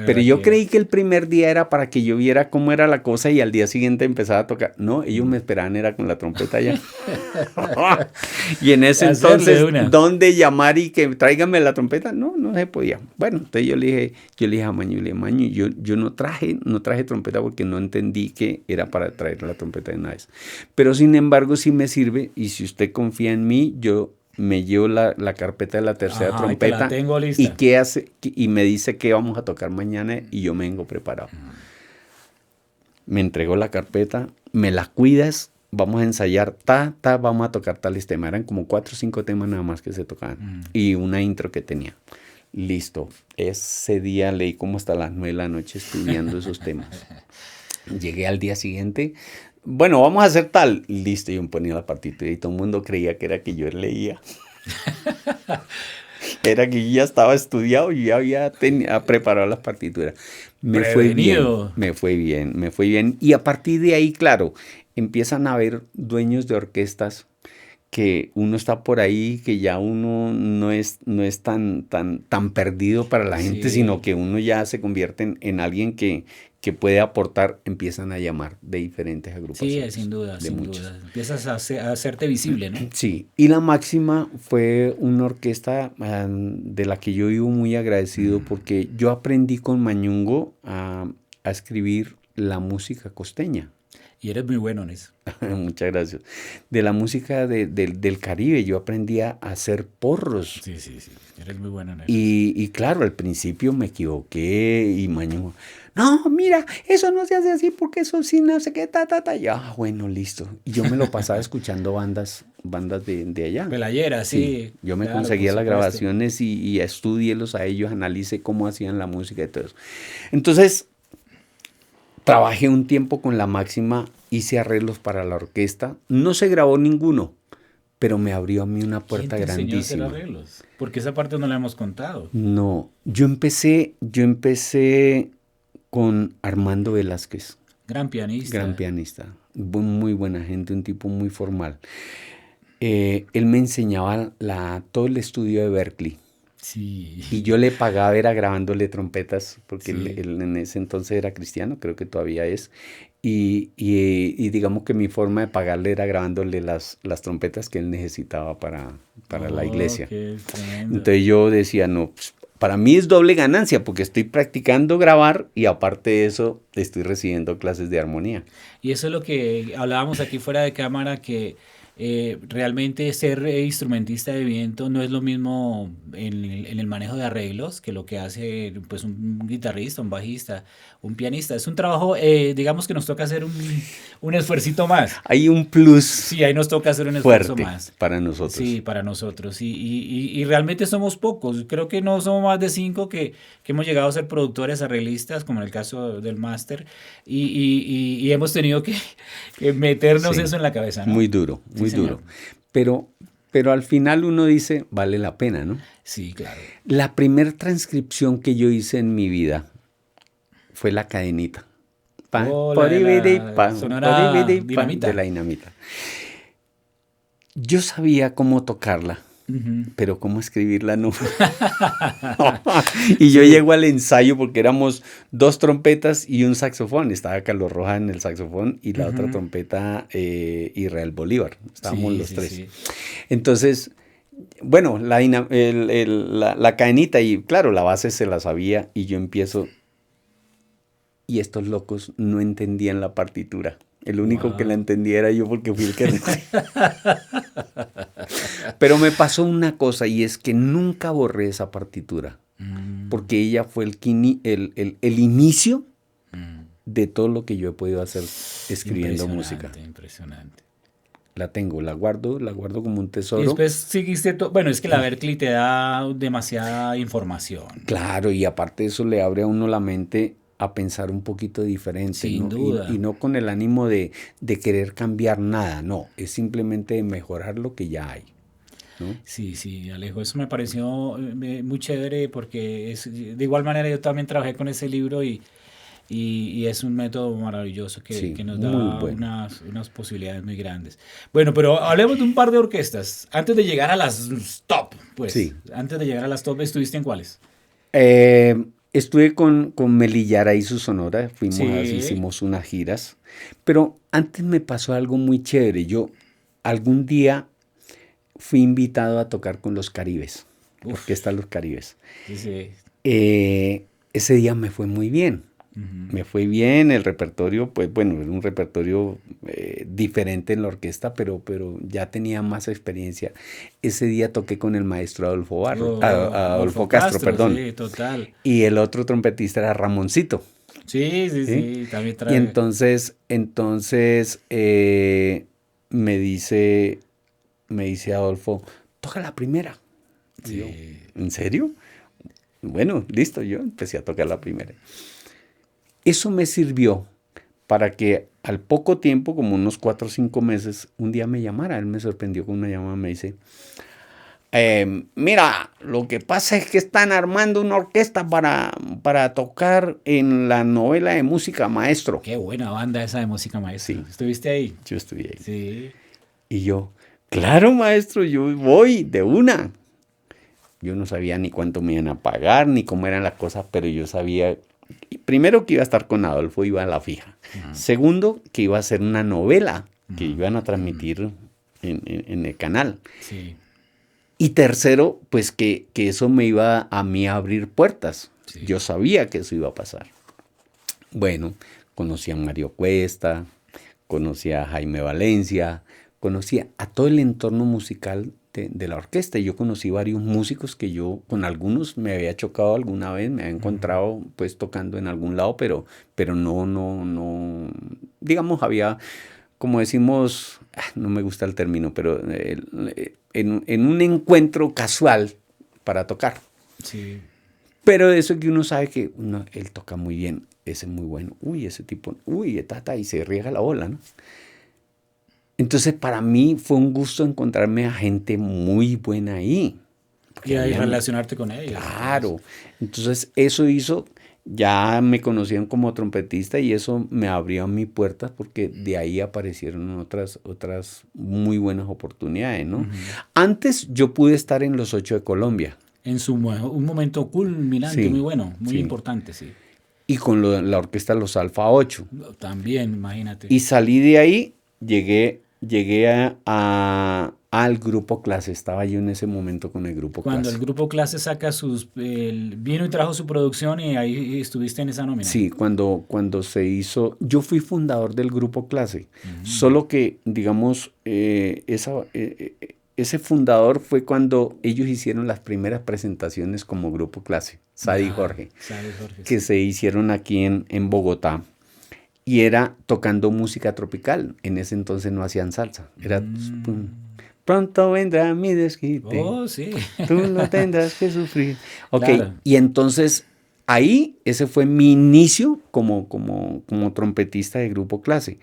Pero yo creí que el primer día era para que yo viera cómo era la cosa y al día siguiente empezaba a tocar. No, ellos me esperaban, era con la trompeta allá. Y en ese entonces, ¿dónde llamar y que tráigame la trompeta? No, no se podía. Bueno, entonces yo le dije a Maño, yo no traje trompeta porque no entendí que era para traer la trompeta de una vez. Pero sin embargo sí me sirve, y si usted confía en mí, yo me llevo la carpeta de la tercera trompeta la tengo lista. y qué hace, y me dice qué vamos a tocar mañana y yo me vengo preparado. Me entregó la carpeta, me la cuidas, vamos a ensayar, vamos a tocar tales temas. Eran como 4 o 5 temas nada más que se tocaban y una intro que tenía. Listo, ese día leí como hasta las 9 de la noche estudiando esos temas. Llegué al día siguiente, bueno, vamos a hacer tal. Listo, yo me ponía la partitura y todo el mundo creía que era que yo leía. Era que yo ya estaba estudiado y ya había preparado las partituras. Me fue bien. Y a partir de ahí, claro, empiezan a haber dueños de orquestas que uno está por ahí, que ya uno no es tan perdido para la gente, sino que uno ya se convierte en alguien que puede aportar, empiezan a llamar de diferentes agrupaciones. Sí, sin duda, sin duda. Empiezas a hacerte visible, ¿no? Sí, y la Máxima fue una orquesta de la que yo vivo muy agradecido porque yo aprendí con Mañungo a escribir la música costeña. Y eres muy bueno en eso. Muchas gracias. De la música del Caribe, yo aprendí a hacer porros. Sí, eres muy bueno en eso. Y claro, al principio me equivoqué y Mañungo, no, mira, eso no se hace así porque eso sí, no sé qué, Ya, bueno, listo. Y yo me lo pasaba escuchando bandas de allá. Pelayera, sí. Yo me conseguía las grabaciones y estudiélos a ellos, analicé cómo hacían la música y todo eso. Entonces, trabajé un tiempo con la Máxima, hice arreglos para la orquesta. No se grabó ninguno, pero me abrió a mí una puerta grandísima. ¿Quién te enseñó a hacer arreglos? Porque esa parte no la hemos contado. No, yo empecé con Armando Velázquez. Gran pianista. Muy buena gente, un tipo muy formal. Él me enseñaba todo el estudio de Berkeley. Sí. Y yo le pagaba, era grabándole trompetas, porque él en ese entonces era cristiano, creo que todavía es. Y digamos que mi forma de pagarle era grabándole las trompetas que él necesitaba para la iglesia. Entonces yo decía, no, pues, para mí es doble ganancia, porque estoy practicando grabar y aparte de eso estoy recibiendo clases de armonía. Y eso es lo que hablábamos aquí fuera de cámara, que realmente ser instrumentista de viento no es lo mismo en el manejo de arreglos que lo que hace pues un guitarrista, un bajista, un pianista. Es un trabajo, digamos que nos toca hacer un esfuercito más. Hay un plus. Sí, ahí nos toca hacer un esfuerzo más. Para nosotros. Sí, para nosotros. Y realmente somos pocos. Creo que no somos más de 5 que hemos llegado a ser productores, arreglistas, como en el caso del máster. Y hemos tenido que meternos eso en la cabeza, ¿no? Muy duro, muy duro. Pero al final uno dice, vale la pena, ¿no? Sí, claro. La primera transcripción que yo hice en mi vida fue La Cadenita. Sonora Dinamita. De la Dinamita. Yo sabía cómo tocarla, pero cómo escribirla no. Y yo llego al ensayo porque éramos 2 trompetas y un saxofón. Estaba Carlos Rojas en el saxofón y la otra trompeta Israel Bolívar. Estábamos los 3. Sí. Entonces, bueno, la cadenita, y claro, la base se la sabía y yo empiezo. Y estos locos no entendían la partitura. El único que la entendía era yo porque fui el que... Pero me pasó una cosa y es que nunca borré esa partitura. Porque ella fue el inicio de todo lo que yo he podido hacer escribiendo música. Impresionante. La tengo, la guardo como un tesoro. Y después seguiste bueno, es que la Berklee te da demasiada información. Claro, y aparte de eso le abre a uno la mente a pensar un poquito diferente. Sin duda. Y no con el ánimo de querer cambiar nada, no, es simplemente de mejorar lo que ya hay. ¿no? Sí, Alejo, eso me pareció muy chévere porque de igual manera yo también trabajé con ese libro y es un método maravilloso Sí, que nos muy da bueno. unas posibilidades muy grandes. Bueno, pero hablemos de un par de orquestas. Antes de llegar a las top, pues, Sí. antes de llegar a las top, ¿estuviste en cuáles? Estuve con Melillara y su Sonora, Sí. hicimos unas giras, pero antes me pasó algo muy chévere. Yo algún día fui invitado a tocar con los Caribes, Uf, Orquesta Los Caribes. sí. Ese día me fue muy bien. Ujú. Me fue bien, el repertorio, pues bueno, era un repertorio diferente en la orquesta, pero ya tenía más experiencia. Ese día toqué con el maestro Oh, Adolfo Adolfo Castro, Castro, perdón, sí, total. y el otro trompetista era Ramoncito, ¿sí? Sí, también Y trae. entonces me dice Adolfo, toca la primera. Y yo, Sí. ¿en serio? Bueno, listo, yo empecé a tocar la primera. Eso me sirvió para que al poco tiempo, como unos 4 o 5 meses, un día me llamara. Él me sorprendió con una llamada, me dice, mira, lo que pasa es que están armando una orquesta para tocar en la novela de música Maestro. Qué buena banda esa de música maestro. Sí, ¿Estuviste ahí? yo estuve ahí. Sí. Y yo, claro, maestro, yo voy de una. Yo no sabía ni cuánto me iban a pagar, ni cómo eran las cosas, pero yo sabía, primero, que iba a estar con Adolfo, iba a la fija. Ajá. Segundo, que iba a ser una novela que Ajá. iban a transmitir en el canal. Sí, Y tercero, pues que eso me iba a mí a abrir puertas. sí. Yo sabía que eso iba a pasar. Bueno, conocí a Mario Cuesta, conocí a Jaime Valencia, conocí a todo el entorno musical de la orquesta. Yo conocí varios músicos que yo, con algunos me había chocado alguna vez, me había encontrado pues tocando en algún lado, pero no, digamos, había, como decimos, no me gusta el término, pero en un encuentro casual para tocar. Sí. Pero eso que uno sabe que él toca muy bien, ese es muy bueno, uy, ese tipo, uy, y se riega la bola, ¿no? Entonces para mí fue un gusto encontrarme a gente muy buena ahí, Y porque ahí habían, relacionarte con ellos y todo eso. claro, entonces eso hizo, ya me conocían como trompetista y eso me abrió mi puerta porque de ahí aparecieron otras muy buenas oportunidades, ¿no? Ujú. Antes yo pude estar en los 8 de Colombia, En un momento culminante muy sí, bueno, muy sí, importante, sí. y con la orquesta Los Alfa 8. También, imagínate. Y salí de ahí, llegué al grupo clase. Estaba yo en ese momento con el grupo Cuando el clase. grupo clase saca vino y trajo su producción y ahí estuviste en esa nómina. Sí, cuando se hizo, yo fui fundador del grupo clase, Ujú. solo que, digamos, ese fundador fue cuando ellos hicieron las primeras presentaciones como grupo clase, Sadi y Ya, Jorge, sabes, Jorge, que sí. se hicieron aquí en Bogotá. Y era tocando música tropical. En ese entonces no hacían salsa. Era pum, Mm. pronto vendrá mi desquite, Oh, sí. tú no tendrás que sufrir. Ok, Claro. y entonces ahí ese fue mi inicio como trompetista de grupo clase.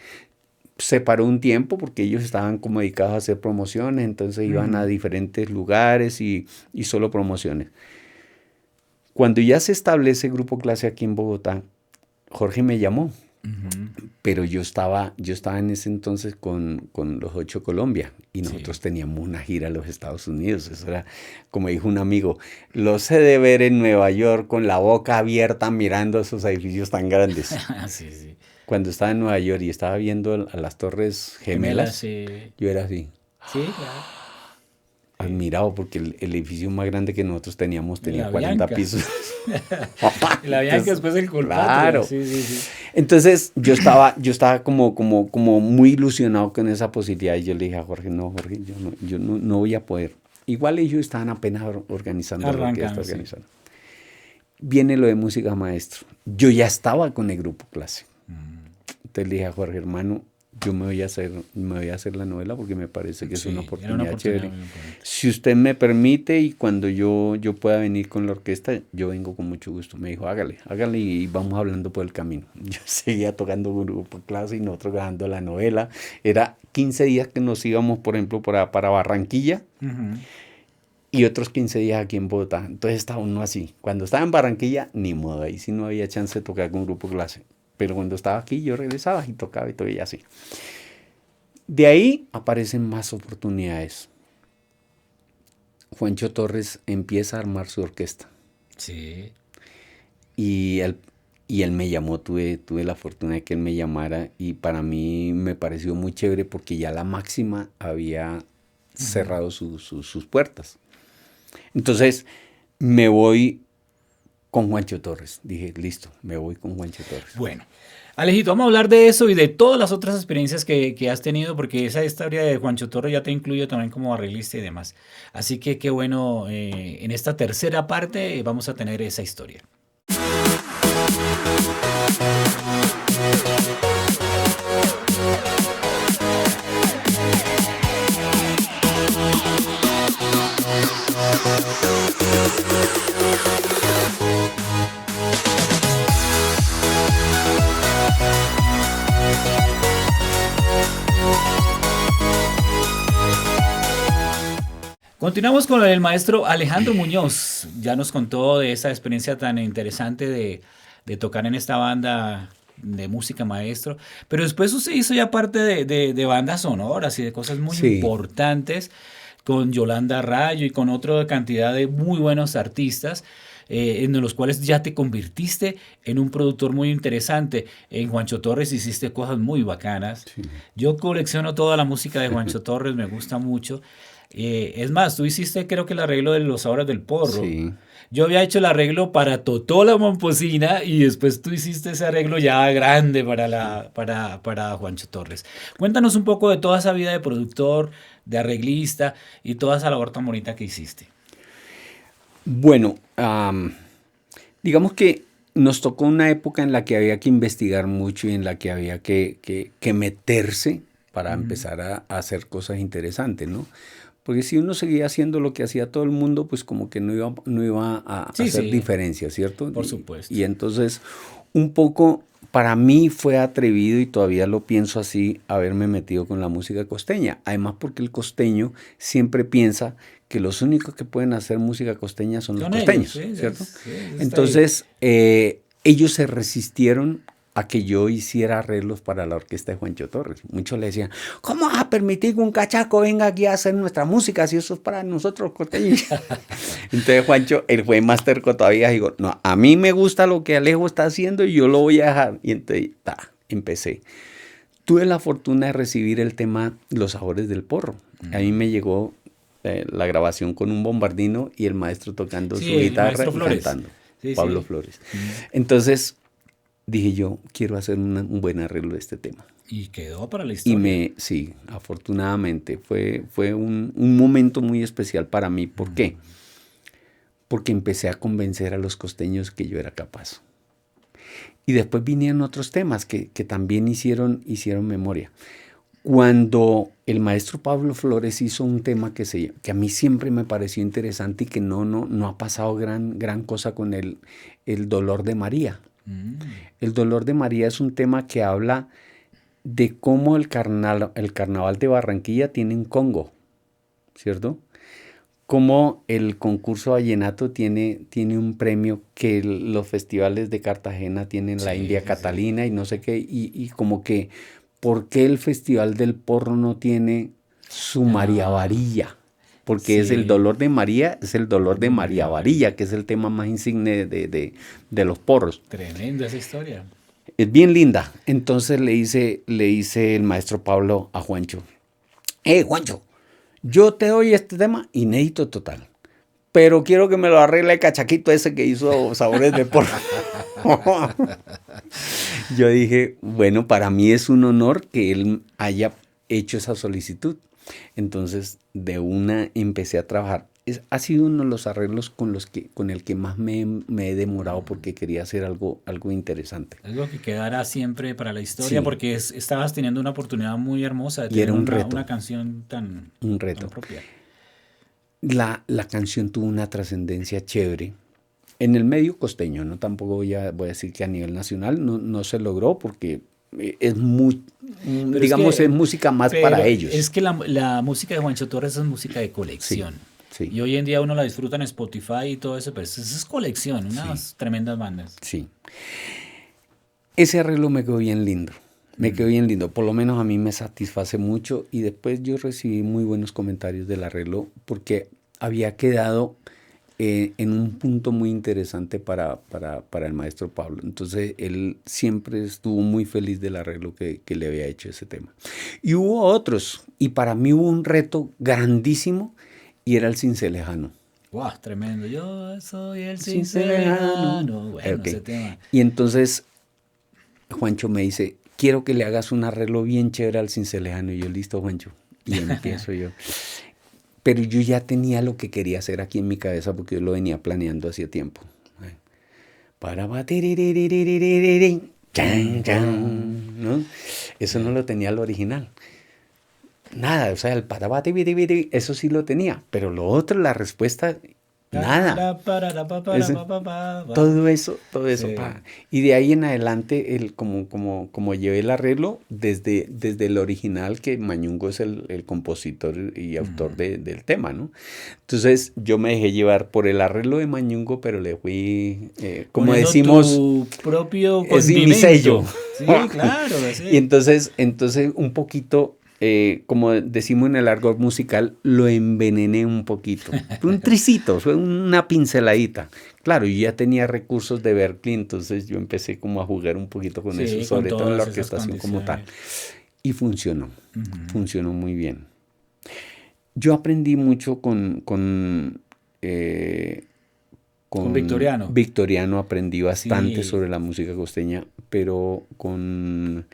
Se paró un tiempo porque ellos estaban como dedicados a hacer promociones, entonces iban a Ujú. diferentes lugares y solo promociones. Cuando ya se establece grupo clase aquí en Bogotá, Jorge me llamó. Ujú. Pero yo estaba en ese entonces con los 8 Colombia y Sí. nosotros teníamos una gira a los Estados Unidos. Eso era, como dijo un amigo, los he de ver en Nueva York con la boca abierta mirando esos edificios tan grandes. Sí, sí. Cuando estaba en Nueva York y estaba viendo a las Torres Gemelas, Gemelas, sí. yo era así, Sí, claro. Sí. admirado porque el edificio más grande que nosotros teníamos tenía La 40 Bianca. pisos. La Bianca Entonces, después del Colpatria. claro. Sí, sí, sí. Entonces yo estaba como muy ilusionado con esa posibilidad y yo le dije a Jorge, no, Jorge, yo no voy a poder. Igual ellos estaban apenas organizando la orquesta, Arrancando, sí. organizando. Viene lo de música maestro. Yo ya estaba con el grupo clase. Entonces le dije a Jorge, hermano, yo me voy a hacer la novela porque me parece que es una Sí, era una oportunidad oportunidad chévere. muy importante. Si usted me permite y cuando yo pueda venir con la orquesta, yo vengo con mucho gusto. Me dijo, hágale y vamos hablando por el camino. Yo seguía tocando grupo clase y nosotros grabando la novela. Era 15 días que nos íbamos, por ejemplo, para Barranquilla. Ujú. y otros 15 días aquí en Bogotá. Entonces estaba uno así. Cuando estaba en Barranquilla, ni modo, ahí sí no había chance de tocar con un grupo clase. Pero cuando estaba aquí, yo regresaba y tocaba y todo y así. De ahí aparecen más oportunidades. Juancho Torres empieza a armar su orquesta. Sí. Y él me llamó, tuve la fortuna de que él me llamara y para mí me pareció muy chévere porque ya la Máxima había cerrado sus puertas. Entonces me voy con Juancho Torres. Dije, listo, me voy con Juancho Torres. Bueno, Alejito, vamos a hablar de eso y de todas las otras experiencias que has tenido, porque esa historia de Juancho Torres ya te incluyo también como arreglista y demás. Así que qué bueno, en esta tercera parte vamos a tener esa historia. Continuamos con el maestro Alejandro Muñoz. Ya nos contó de esa experiencia tan interesante de tocar en esta banda de música, maestro. Pero después usted hizo ya parte de bandas sonoras y de cosas muy importantes con Yolanda Rayo y con otra cantidad de muy buenos artistas. En los cuales ya te convertiste en un productor muy interesante. En Juancho Torres hiciste cosas muy bacanas. Sí. Yo colecciono toda la música de Juancho Torres, me gusta mucho. Es más, tú hiciste creo que el arreglo de Los Sabores del Porro. Sí. Yo había hecho el arreglo para Totó la Momposina y después tú hiciste ese arreglo ya grande para Juancho Torres. Cuéntanos un poco de toda esa vida de productor, de arreglista y toda esa labor tan bonita que hiciste. Bueno, digamos que nos tocó una época en la que había que investigar mucho y en la que había que meterse para empezar a hacer cosas interesantes, ¿no? Porque si uno seguía haciendo lo que hacía todo el mundo, pues como que no iba a hacer diferencia, ¿cierto? Por supuesto. Y entonces, un poco, para mí fue atrevido, y todavía lo pienso así, haberme metido con la música costeña. Además, porque el costeño siempre piensa que los únicos que pueden hacer música costeña son los costeños, ¿cierto? Entonces, ellos se resistieron a que yo hiciera arreglos para la orquesta de Juancho Torres. Muchos le decían, ¿cómo vas a permitir que un cachaco venga aquí a hacer nuestra música si eso es para nosotros costeños? Entonces Juancho, él fue más terco todavía, digo, no, a mí me gusta lo que Alejo está haciendo y yo lo voy a dejar. Y entonces, empecé. Tuve la fortuna de recibir el tema Los Sabores del Porro. A mí me llegó la grabación con un bombardino y el maestro tocando su guitarra y cantando. Pablo Flores. Entonces dije yo, quiero hacer un buen arreglo de este tema. Y quedó para la historia. Sí, afortunadamente. Fue un momento muy especial para mí. ¿Por qué? Porque empecé a convencer a los costeños que yo era capaz. Y después vinieron otros temas que también hicieron memoria. Cuando el maestro Pablo Flores hizo un tema que a mí siempre me pareció interesante y que no ha pasado gran cosa con el dolor de María. El dolor de María es un tema que habla de cómo el carnaval de Barranquilla tiene un Congo, ¿cierto? Cómo el concurso vallenato tiene un premio que los festivales de Cartagena tienen, la India Catalina y no sé qué, y como que, ¿por qué el Festival del Porro no tiene su María Varilla? Porque es el dolor de María, es el dolor de María Varilla, que es el tema más insigne de los porros. Tremenda esa historia. Es bien linda. Entonces le dice el maestro Pablo a Juancho, Juancho, yo te doy este tema inédito total, pero quiero que me lo arregle el cachaquito ese que hizo Sabores de Porro. Yo dije, bueno, para mí es un honor que él haya hecho esa solicitud. Entonces, de una empecé a trabajar. Ha sido uno de los arreglos con el que más me he demorado porque quería hacer algo interesante. Algo que quedara siempre para la historia, porque estabas teniendo una oportunidad muy hermosa de tener una canción tan propia. La canción tuvo una trascendencia chévere. En el medio costeño, no tampoco voy a decir que a nivel nacional no se logró porque es música más para ellos. Es que la música de Juancho Torres es música de colección. Sí. Y hoy en día uno la disfruta en Spotify y todo eso, pero eso es colección, unas tremendas bandas. Sí. Ese arreglo me quedó bien lindo. Me quedó bien lindo. Por lo menos a mí me satisface mucho. Y después yo recibí muy buenos comentarios del arreglo porque había quedado en un punto muy interesante para el maestro Pablo. Entonces él siempre estuvo muy feliz del arreglo que le había hecho ese tema. Y hubo otros. Y para mí hubo un reto grandísimo y era el Cincelejano. ¡Wow! Tremendo. Yo soy el Cincelejano. Bueno, Okay. ese tema. Y entonces Juancho me dice, quiero que le hagas un arreglo bien chévere al Cincelejano. Y yo, listo, Juancho. Y empiezo yo. Pero yo ya tenía lo que quería hacer aquí en mi cabeza porque yo lo venía planeando hacía tiempo. Para ¿no? Eso no lo tenía el original. Nada, o sea, el parabate, eso sí lo tenía. Pero lo otro, la respuesta, nada. Todo eso. Sí. Y de ahí en adelante, como llevé el arreglo, desde el original, que Mañungo es el compositor y autor del tema, ¿no? Entonces yo me dejé llevar por el arreglo de Mañungo, pero le fui, como poniendo decimos, tu propio es mi condimento. sello. Sí, claro. Sí. Y entonces un poquito... como decimos en el argot musical, lo envenené un poquito. Fue un tricito, fue una pinceladita. Claro, yo ya tenía recursos de Berklee, entonces yo empecé como a jugar un poquito con eso, sobre todo en la orquestación como tal. Y funcionó, funcionó muy bien. Yo aprendí mucho con Victoriano. Victoriano aprendí bastante sobre la música costeña, pero con...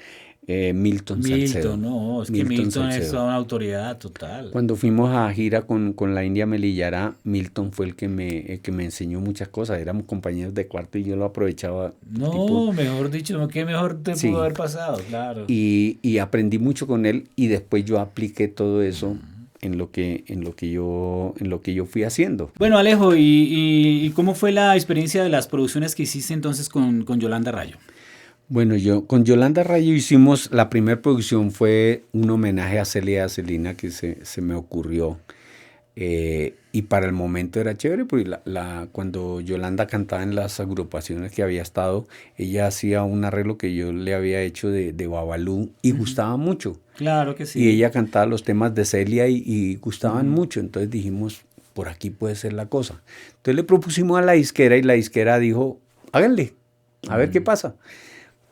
Milton Salcedo. No, es que Milton es una autoridad total. Cuando fuimos a gira con la India Melillara, Milton fue el que me enseñó muchas cosas. Éramos compañeros de cuarto y yo lo aprovechaba. No, mejor dicho, ¿qué mejor te pudo haber pasado? Claro. Y aprendí mucho con él y después yo apliqué todo eso en lo que yo fui haciendo. Bueno, Alejo, ¿y cómo fue la experiencia de las producciones que hiciste entonces con Yolanda Rayo? Bueno, con Yolanda Rayo hicimos, la primera producción fue un homenaje a Celia y Celina que se me ocurrió. Y para el momento era chévere, porque cuando Yolanda cantaba en las agrupaciones que había estado, ella hacía un arreglo que yo le había hecho de Babalú y gustaba mucho. Claro que sí. Y ella cantaba los temas de Celia y gustaban mucho. Entonces dijimos, por aquí puede ser la cosa. Entonces le propusimos a la disquera y la disquera dijo, háganle, a ver qué pasa.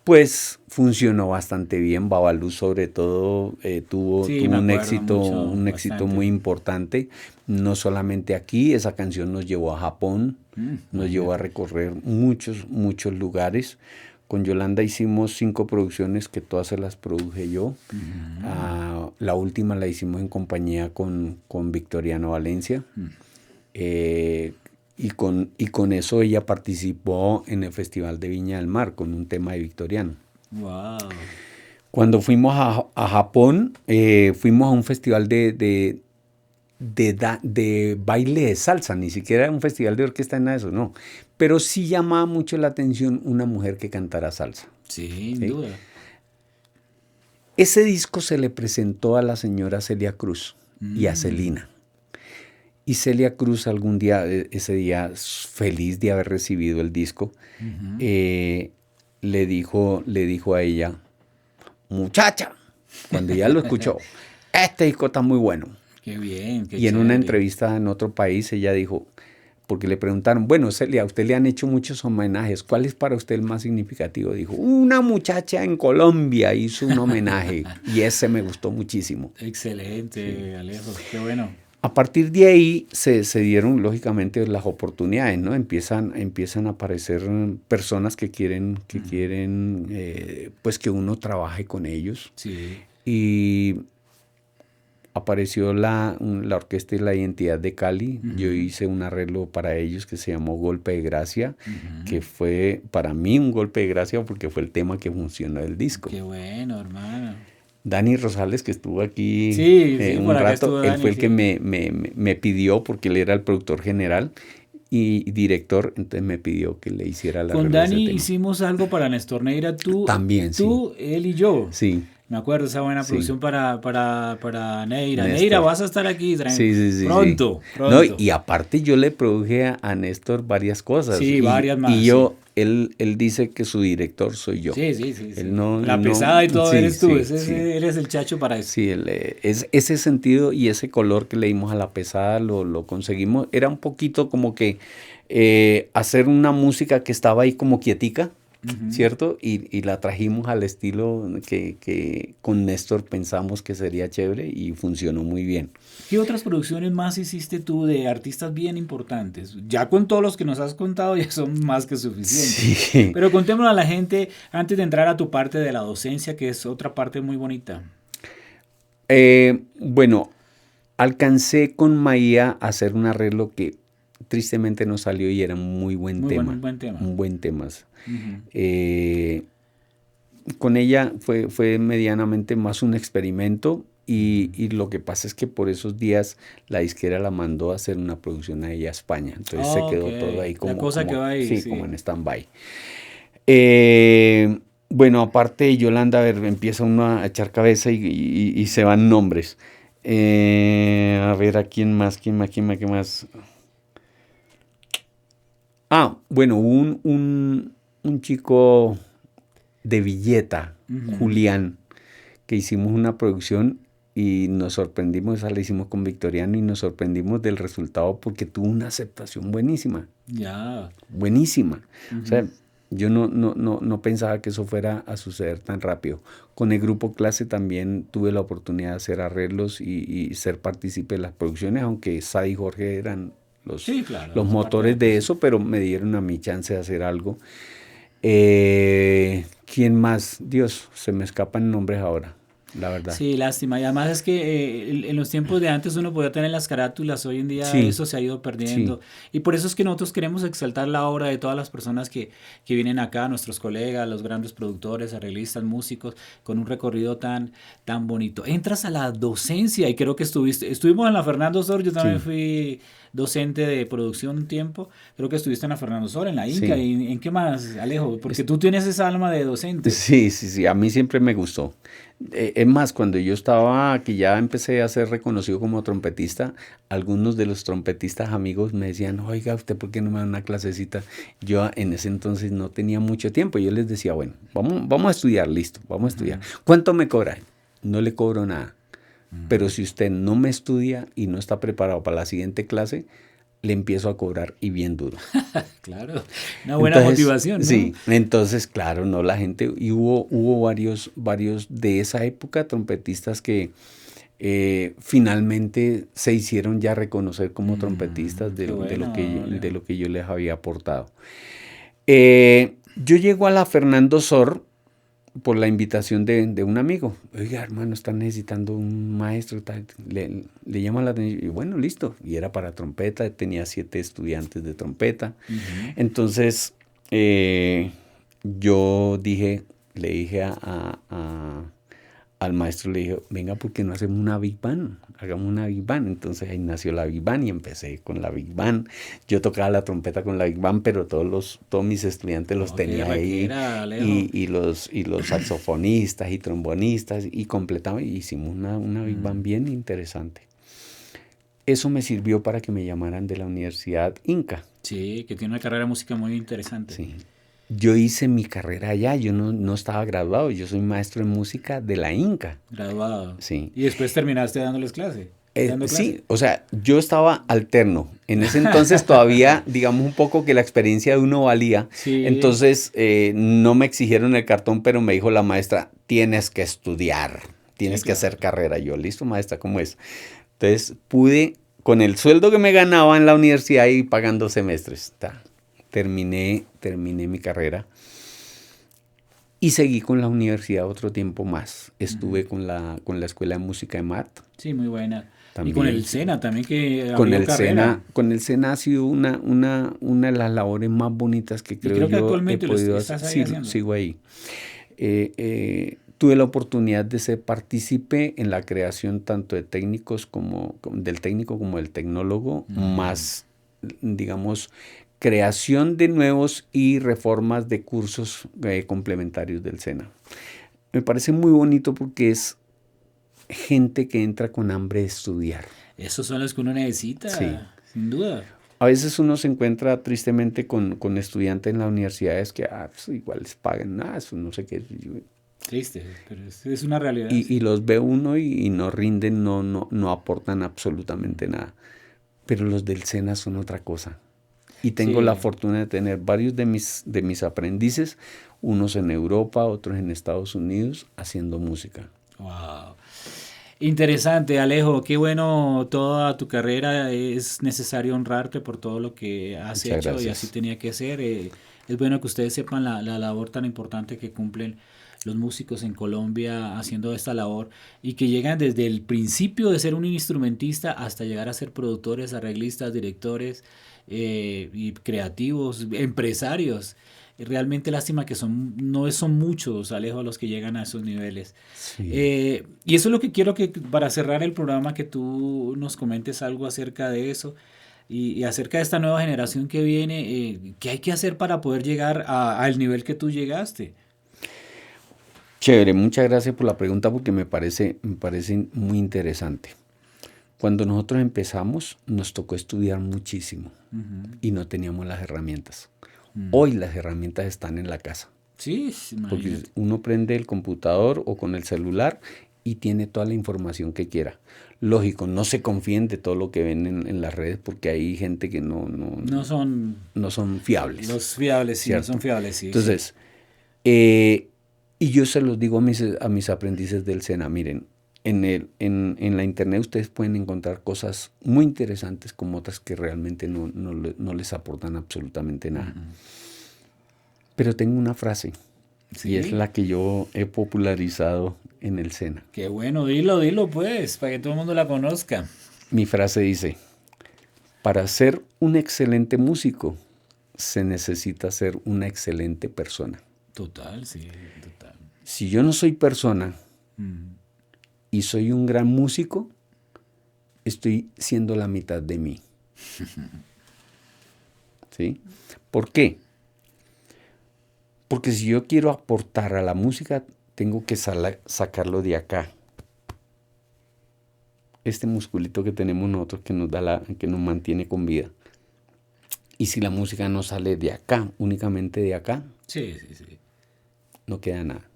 Pues funcionó bastante bien. Babalú sobre todo tuvo un éxito muy importante. No solamente aquí, esa canción nos llevó a Japón, nos llevó a recorrer muchos lugares. Con Yolanda hicimos 5 producciones que todas se las produje yo. La última la hicimos en compañía con Victoriano Valencia. Y con eso ella participó en el Festival de Viña del Mar con un tema de Victoriano. Wow. Cuando fuimos a Japón, fuimos a un festival de baile de salsa, ni siquiera era un festival de orquesta, nada de eso, no. Pero sí llamaba mucho la atención una mujer que cantara salsa. Sí, sin duda. Ese disco se le presentó a la señora Celia Cruz y a Celina. Y Celia Cruz algún día, ese día, feliz de haber recibido el disco, le dijo a ella, muchacha, cuando ya lo escuchó, este disco está muy bueno. Qué bien, qué Y en una entrevista en otro país ella dijo, porque le preguntaron, bueno, Celia, a usted le han hecho muchos homenajes, ¿cuál es para usted el más significativo? Dijo, una muchacha en Colombia hizo un homenaje y ese me gustó muchísimo. Excelente, Alejo, qué bueno. A partir de ahí se dieron lógicamente las oportunidades, ¿no? Empiezan a aparecer personas que quieren pues que uno trabaje con ellos. Sí. Y apareció la Orquesta y la Identidad de Cali. Yo hice un arreglo para ellos que se llamó Golpe de Gracia, que fue para mí un golpe de gracia porque fue el tema que funcionó del disco. Qué bueno, hermano. Dani Rosales, que estuvo aquí un Estuvo rato, él Dani, fue el que me pidió, porque él era el productor general y director, entonces me pidió que le hiciera la Con Dani hicimos algo para Néstor Neira, tú, también, él y yo. Sí. Me acuerdo esa buena Sí. producción para Neira. Néstor. Neira, vas a estar aquí Sí. pronto, No, pronto. y aparte yo le produje a Néstor varias cosas. Sí, varias Y más, sí. yo, él dice que su director soy yo. Sí. La Él no, pesada y todo sí, eres tú, sí. eres el chacho para eso. Sí, es, ese sentido y ese color que le dimos a la pesada lo conseguimos. Era un poquito como que hacer una música que estaba ahí como quietica, Ujú. ¿cierto? Y la trajimos al estilo que con Néstor pensamos que sería chévere y funcionó muy bien. ¿Qué otras producciones más hiciste tú de artistas bien importantes? Ya con todos los que nos has contado ya son más que suficientes. Sí. Pero contémoslo a la gente antes de entrar a tu parte de la docencia, que es otra parte muy bonita. Bueno, alcancé con Maía a hacer un arreglo que tristemente no salió y era un muy buen Muy bueno, un tema. buen tema. Un buen tema. Ujú. Eh, con ella fue medianamente más un experimento y lo que pasa es que por esos días la disquera la mandó a hacer una producción a ella a España. Entonces se Ok, quedó todo ahí la cosa que va ahí, sí, como sí. en stand-by. Bueno, aparte de Yolanda, a ver, empieza uno a echar cabeza y se van nombres. A ver, ¿a quién más? ¿Quién más? Ah, bueno, un chico de Villeta, Ujú. Julián, que hicimos una producción y nos sorprendimos, esa la hicimos con Victoriano y nos sorprendimos del resultado porque tuvo una aceptación buenísima, Ya. buenísima. O Ujú. sea, yo no pensaba que eso fuera a suceder tan rápido. Con el grupo Clase también tuve la oportunidad de hacer arreglos y ser partícipe de las producciones, aunque Sada y Jorge eran Sí, claro, los es parte de la motores de cosa. eso, pero me dieron a mi chance de hacer algo. ¿Quién más? Dios, se me escapan nombres ahora, la verdad. Sí, lástima. Y además es que en los tiempos de antes uno podía tener las carátulas, hoy en día Sí, eso se ha ido sí, perdiendo. Y por eso es que nosotros queremos exaltar la obra de todas las personas que vienen acá, nuestros colegas, los grandes productores, arreglistas, músicos, con un recorrido tan bonito. Entras a la docencia y creo que estuvimos en la Fernando Sor, yo también sí, fui docente de producción un tiempo, creo que estuviste en la Fernando Sor, en la Inca, sí. y ¿en qué más, Alejo? Porque Es- tú tienes esa alma de docente. sí, a mí siempre me gustó. Es más, cuando yo estaba, que ya empecé a ser reconocido como trompetista, algunos de los trompetistas amigos me decían, oiga, ¿usted por qué no me da una clasecita? Yo en ese entonces no tenía mucho tiempo. Yo les decía, bueno, vamos a estudiar, listo, vamos a estudiar. Ujú, ¿Cuánto me cobra? No le cobro nada. Pero ujú. si usted no me estudia y no está preparado para la siguiente clase, le empiezo a cobrar y bien duro. Claro, una buena Entonces, motivación, ¿no? sí, entonces, claro, no, la gente, y hubo varios de esa época trompetistas que finalmente se hicieron ya reconocer como trompetistas Qué bueno, de Alejo. lo que yo les había aportado. Yo llego a la Fernando Sor por la invitación de un amigo. Oiga, hermano, están necesitando un maestro, tal. Le llama la atención. Y bueno, listo. Y era para trompeta, tenía 7 estudiantes de trompeta. Ujú. Entonces, yo le dije al maestro, le dije, venga, ¿por qué no hacemos una Big Band? Hagamos una Big Band. Entonces ahí nació la Big Band y empecé con la Big Band. Yo tocaba la trompeta con la Big Band, pero todos mis estudiantes los Oh, qué tenía ahí berraquera, Alejo. y los saxofonistas y trombonistas y completamos y hicimos una Big Band Mm. bien interesante. Eso me sirvió para que me llamaran de la Universidad Inca. Sí, que tiene una carrera de música muy interesante. Sí. Yo hice mi carrera allá, yo no estaba graduado, yo soy maestro en música de la Inca. Graduado. Sí. Y después terminaste dándoles clase. Dando clase. Sí, o sea, yo estaba alterno. En ese entonces todavía, digamos un poco que la experiencia de uno valía. Sí, Entonces no me exigieron el cartón, pero me dijo la maestra, tienes que estudiar, sí, tienes que hacer claro. carrera. Yo, listo, maestra, ¿cómo es? Entonces pude, con el sueldo que me ganaba en la universidad y pagando semestres, terminé mi carrera. Y seguí con la universidad otro tiempo más. Ujú. Estuve con la Escuela de Música de MAT Sí, muy buena. Y con el también. SENA también que abrió carrera. Con el SENA ha sido una de las labores más bonitas que Y creo creo que yo he actualmente podido hacer. estás ahí Sí, haciendo. sigo ahí. Tuve la oportunidad de ser partícipe en la creación tanto de técnicos del técnico como del tecnólogo, Mm. más, digamos, creación de nuevos y reformas de cursos complementarios del SENA. me parece muy bonito porque es gente que entra con hambre de estudiar. Esos son los que uno necesita, Sí. sin duda. A veces uno se encuentra tristemente con estudiantes en las universidades que pues, igual les pagan, eso no sé qué. Triste, pero es una realidad. Y los ve uno y no rinden, no aportan absolutamente nada. Pero los del SENA son otra cosa. Y tengo la fortuna de tener varios de mis aprendices, unos en Europa, otros en Estados Unidos, haciendo música. Wow. Interesante, Alejo. Qué bueno toda tu carrera. Es necesario honrarte por todo lo que has Muchas hecho gracias. y así tenía que ser. Es bueno que ustedes sepan la labor tan importante que cumplen los músicos en Colombia haciendo esta labor y que llegan desde el principio de ser un instrumentista hasta llegar a ser productores, arreglistas, directores y creativos, empresarios. Realmente lástima que no son muchos, Alejo, los que llegan a esos niveles. Sí. Y eso es lo que quiero que para cerrar el programa que tú nos comentes algo acerca de eso y acerca de esta nueva generación que viene, ¿qué hay que hacer para poder llegar al nivel que tú llegaste? Chévere, muchas gracias por la pregunta porque me parece muy interesante. Cuando nosotros empezamos nos tocó estudiar muchísimo y no teníamos las herramientas. Hoy las herramientas están en la casa. Sí, Porque imagínate. uno prende el computador o con el celular y tiene toda la información que quiera. Lógico, no se confíen de todo lo que ven en las redes porque hay gente que No son no son fiables. los fiables, sí, no ¿cierto? son fiables, sí. Entonces, y yo se los digo a mis aprendices del SENA, miren, en la internet ustedes pueden encontrar cosas muy interesantes como otras que realmente no les aportan absolutamente nada. Pero tengo una frase, Sí. y es la que yo he popularizado en el SENA. Qué bueno, dilo pues, para que todo el mundo la conozca. Mi frase dice, para ser un excelente músico se necesita ser una excelente persona. Total, sí, total. Si yo no soy persona y soy un gran músico, estoy siendo la mitad de mí. ¿Sí? ¿Por qué? Porque si yo quiero aportar a la música, tengo que sacarlo de acá. Este musculito que tenemos nosotros que nos mantiene con vida. Y si la música no sale de acá, únicamente de acá, sí. no queda nada.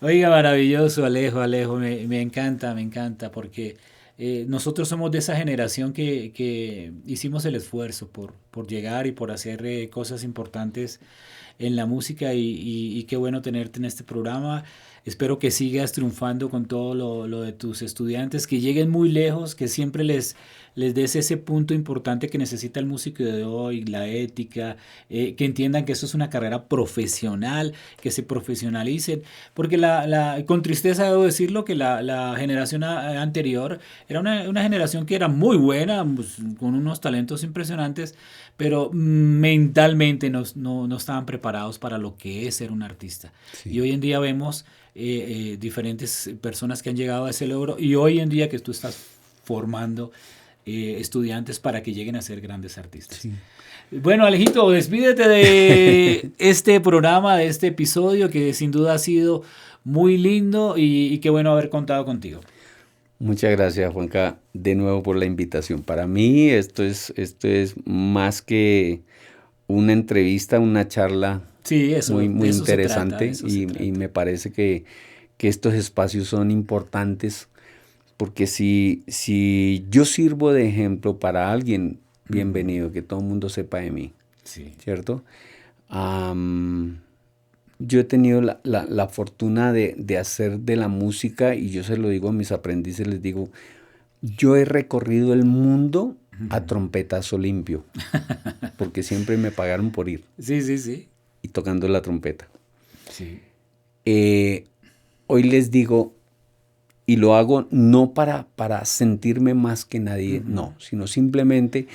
Oiga, maravilloso, Alejo, me encanta, porque nosotros somos de esa generación que hicimos el esfuerzo por llegar y por hacer cosas importantes en la música y qué bueno tenerte en este programa. Espero que sigas triunfando con todo lo de tus estudiantes, que lleguen muy lejos, que siempre les des ese punto importante que necesita el músico de hoy, la ética, que entiendan que eso es una carrera profesional, que se profesionalicen, porque con tristeza debo decirlo que la generación anterior era una generación que era muy buena, pues, con unos talentos impresionantes, pero mentalmente no estaban preparados para lo que es ser un artista. Sí. Y hoy en día vemos diferentes personas que han llegado a ese logro y hoy en día que tú estás formando estudiantes para que lleguen a ser grandes artistas. Sí. Bueno, Alejito, despídete de este programa, de este episodio que sin duda ha sido muy lindo y qué bueno haber contado contigo. Muchas gracias, Juanca, de nuevo por la invitación. Para mí esto es más que una entrevista, una charla muy interesante y me parece que estos espacios son importantes porque si yo sirvo de ejemplo para alguien, bienvenido, que todo el mundo sepa de mí, sí. ¿Cierto? Yo he tenido la fortuna de hacer de la música, y yo se lo digo a mis aprendices, les digo, yo he recorrido el mundo a trompetazo limpio, porque siempre me pagaron por ir. Sí. Y tocando la trompeta. Sí. Hoy les digo, y lo hago no para sentirme más que nadie, no, sino simplemente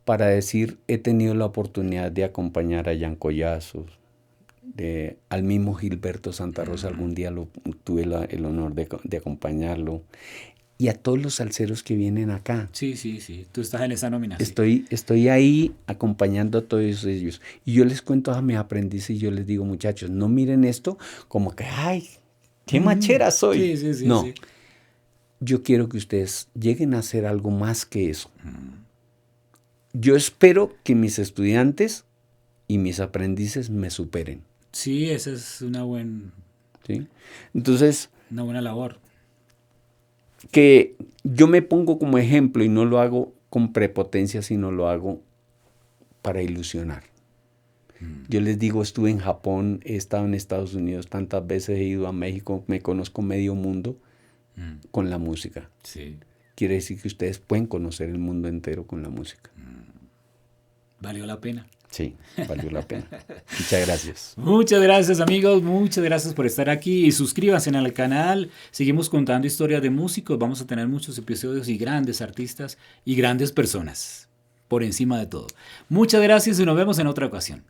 para decir, he tenido la oportunidad de acompañar a Jan Collazos, al mismo Gilberto Santa Rosa, algún día tuve el honor de acompañarlo. y a todos los salseros que vienen acá. Sí, tú estás en esa nominación. Estoy ahí acompañando a todos ellos. Y yo les cuento a mis aprendices y yo les digo, muchachos, no miren esto como que, ay, qué machera soy. Sí, no, sí. Yo quiero que ustedes lleguen a hacer algo más que eso. Yo espero que mis estudiantes y mis aprendices me superen. Sí, esa es una buena... ¿Sí? Entonces... Una buena labor. Que yo me pongo como ejemplo y no lo hago con prepotencia, sino lo hago para ilusionar. Yo les digo, estuve en Japón, he estado en Estados Unidos tantas veces, he ido a México, me conozco medio mundo con la música. Sí. Quiere decir que ustedes pueden conocer el mundo entero con la música. ¿Valió la pena? Sí, valió la pena. Muchas gracias. Muchas gracias, amigos. Muchas gracias por estar aquí. Y suscríbanse al canal. Seguimos contando historias de músicos. Vamos a tener muchos episodios y grandes artistas y grandes personas por encima de todo. Muchas gracias y nos vemos en otra ocasión.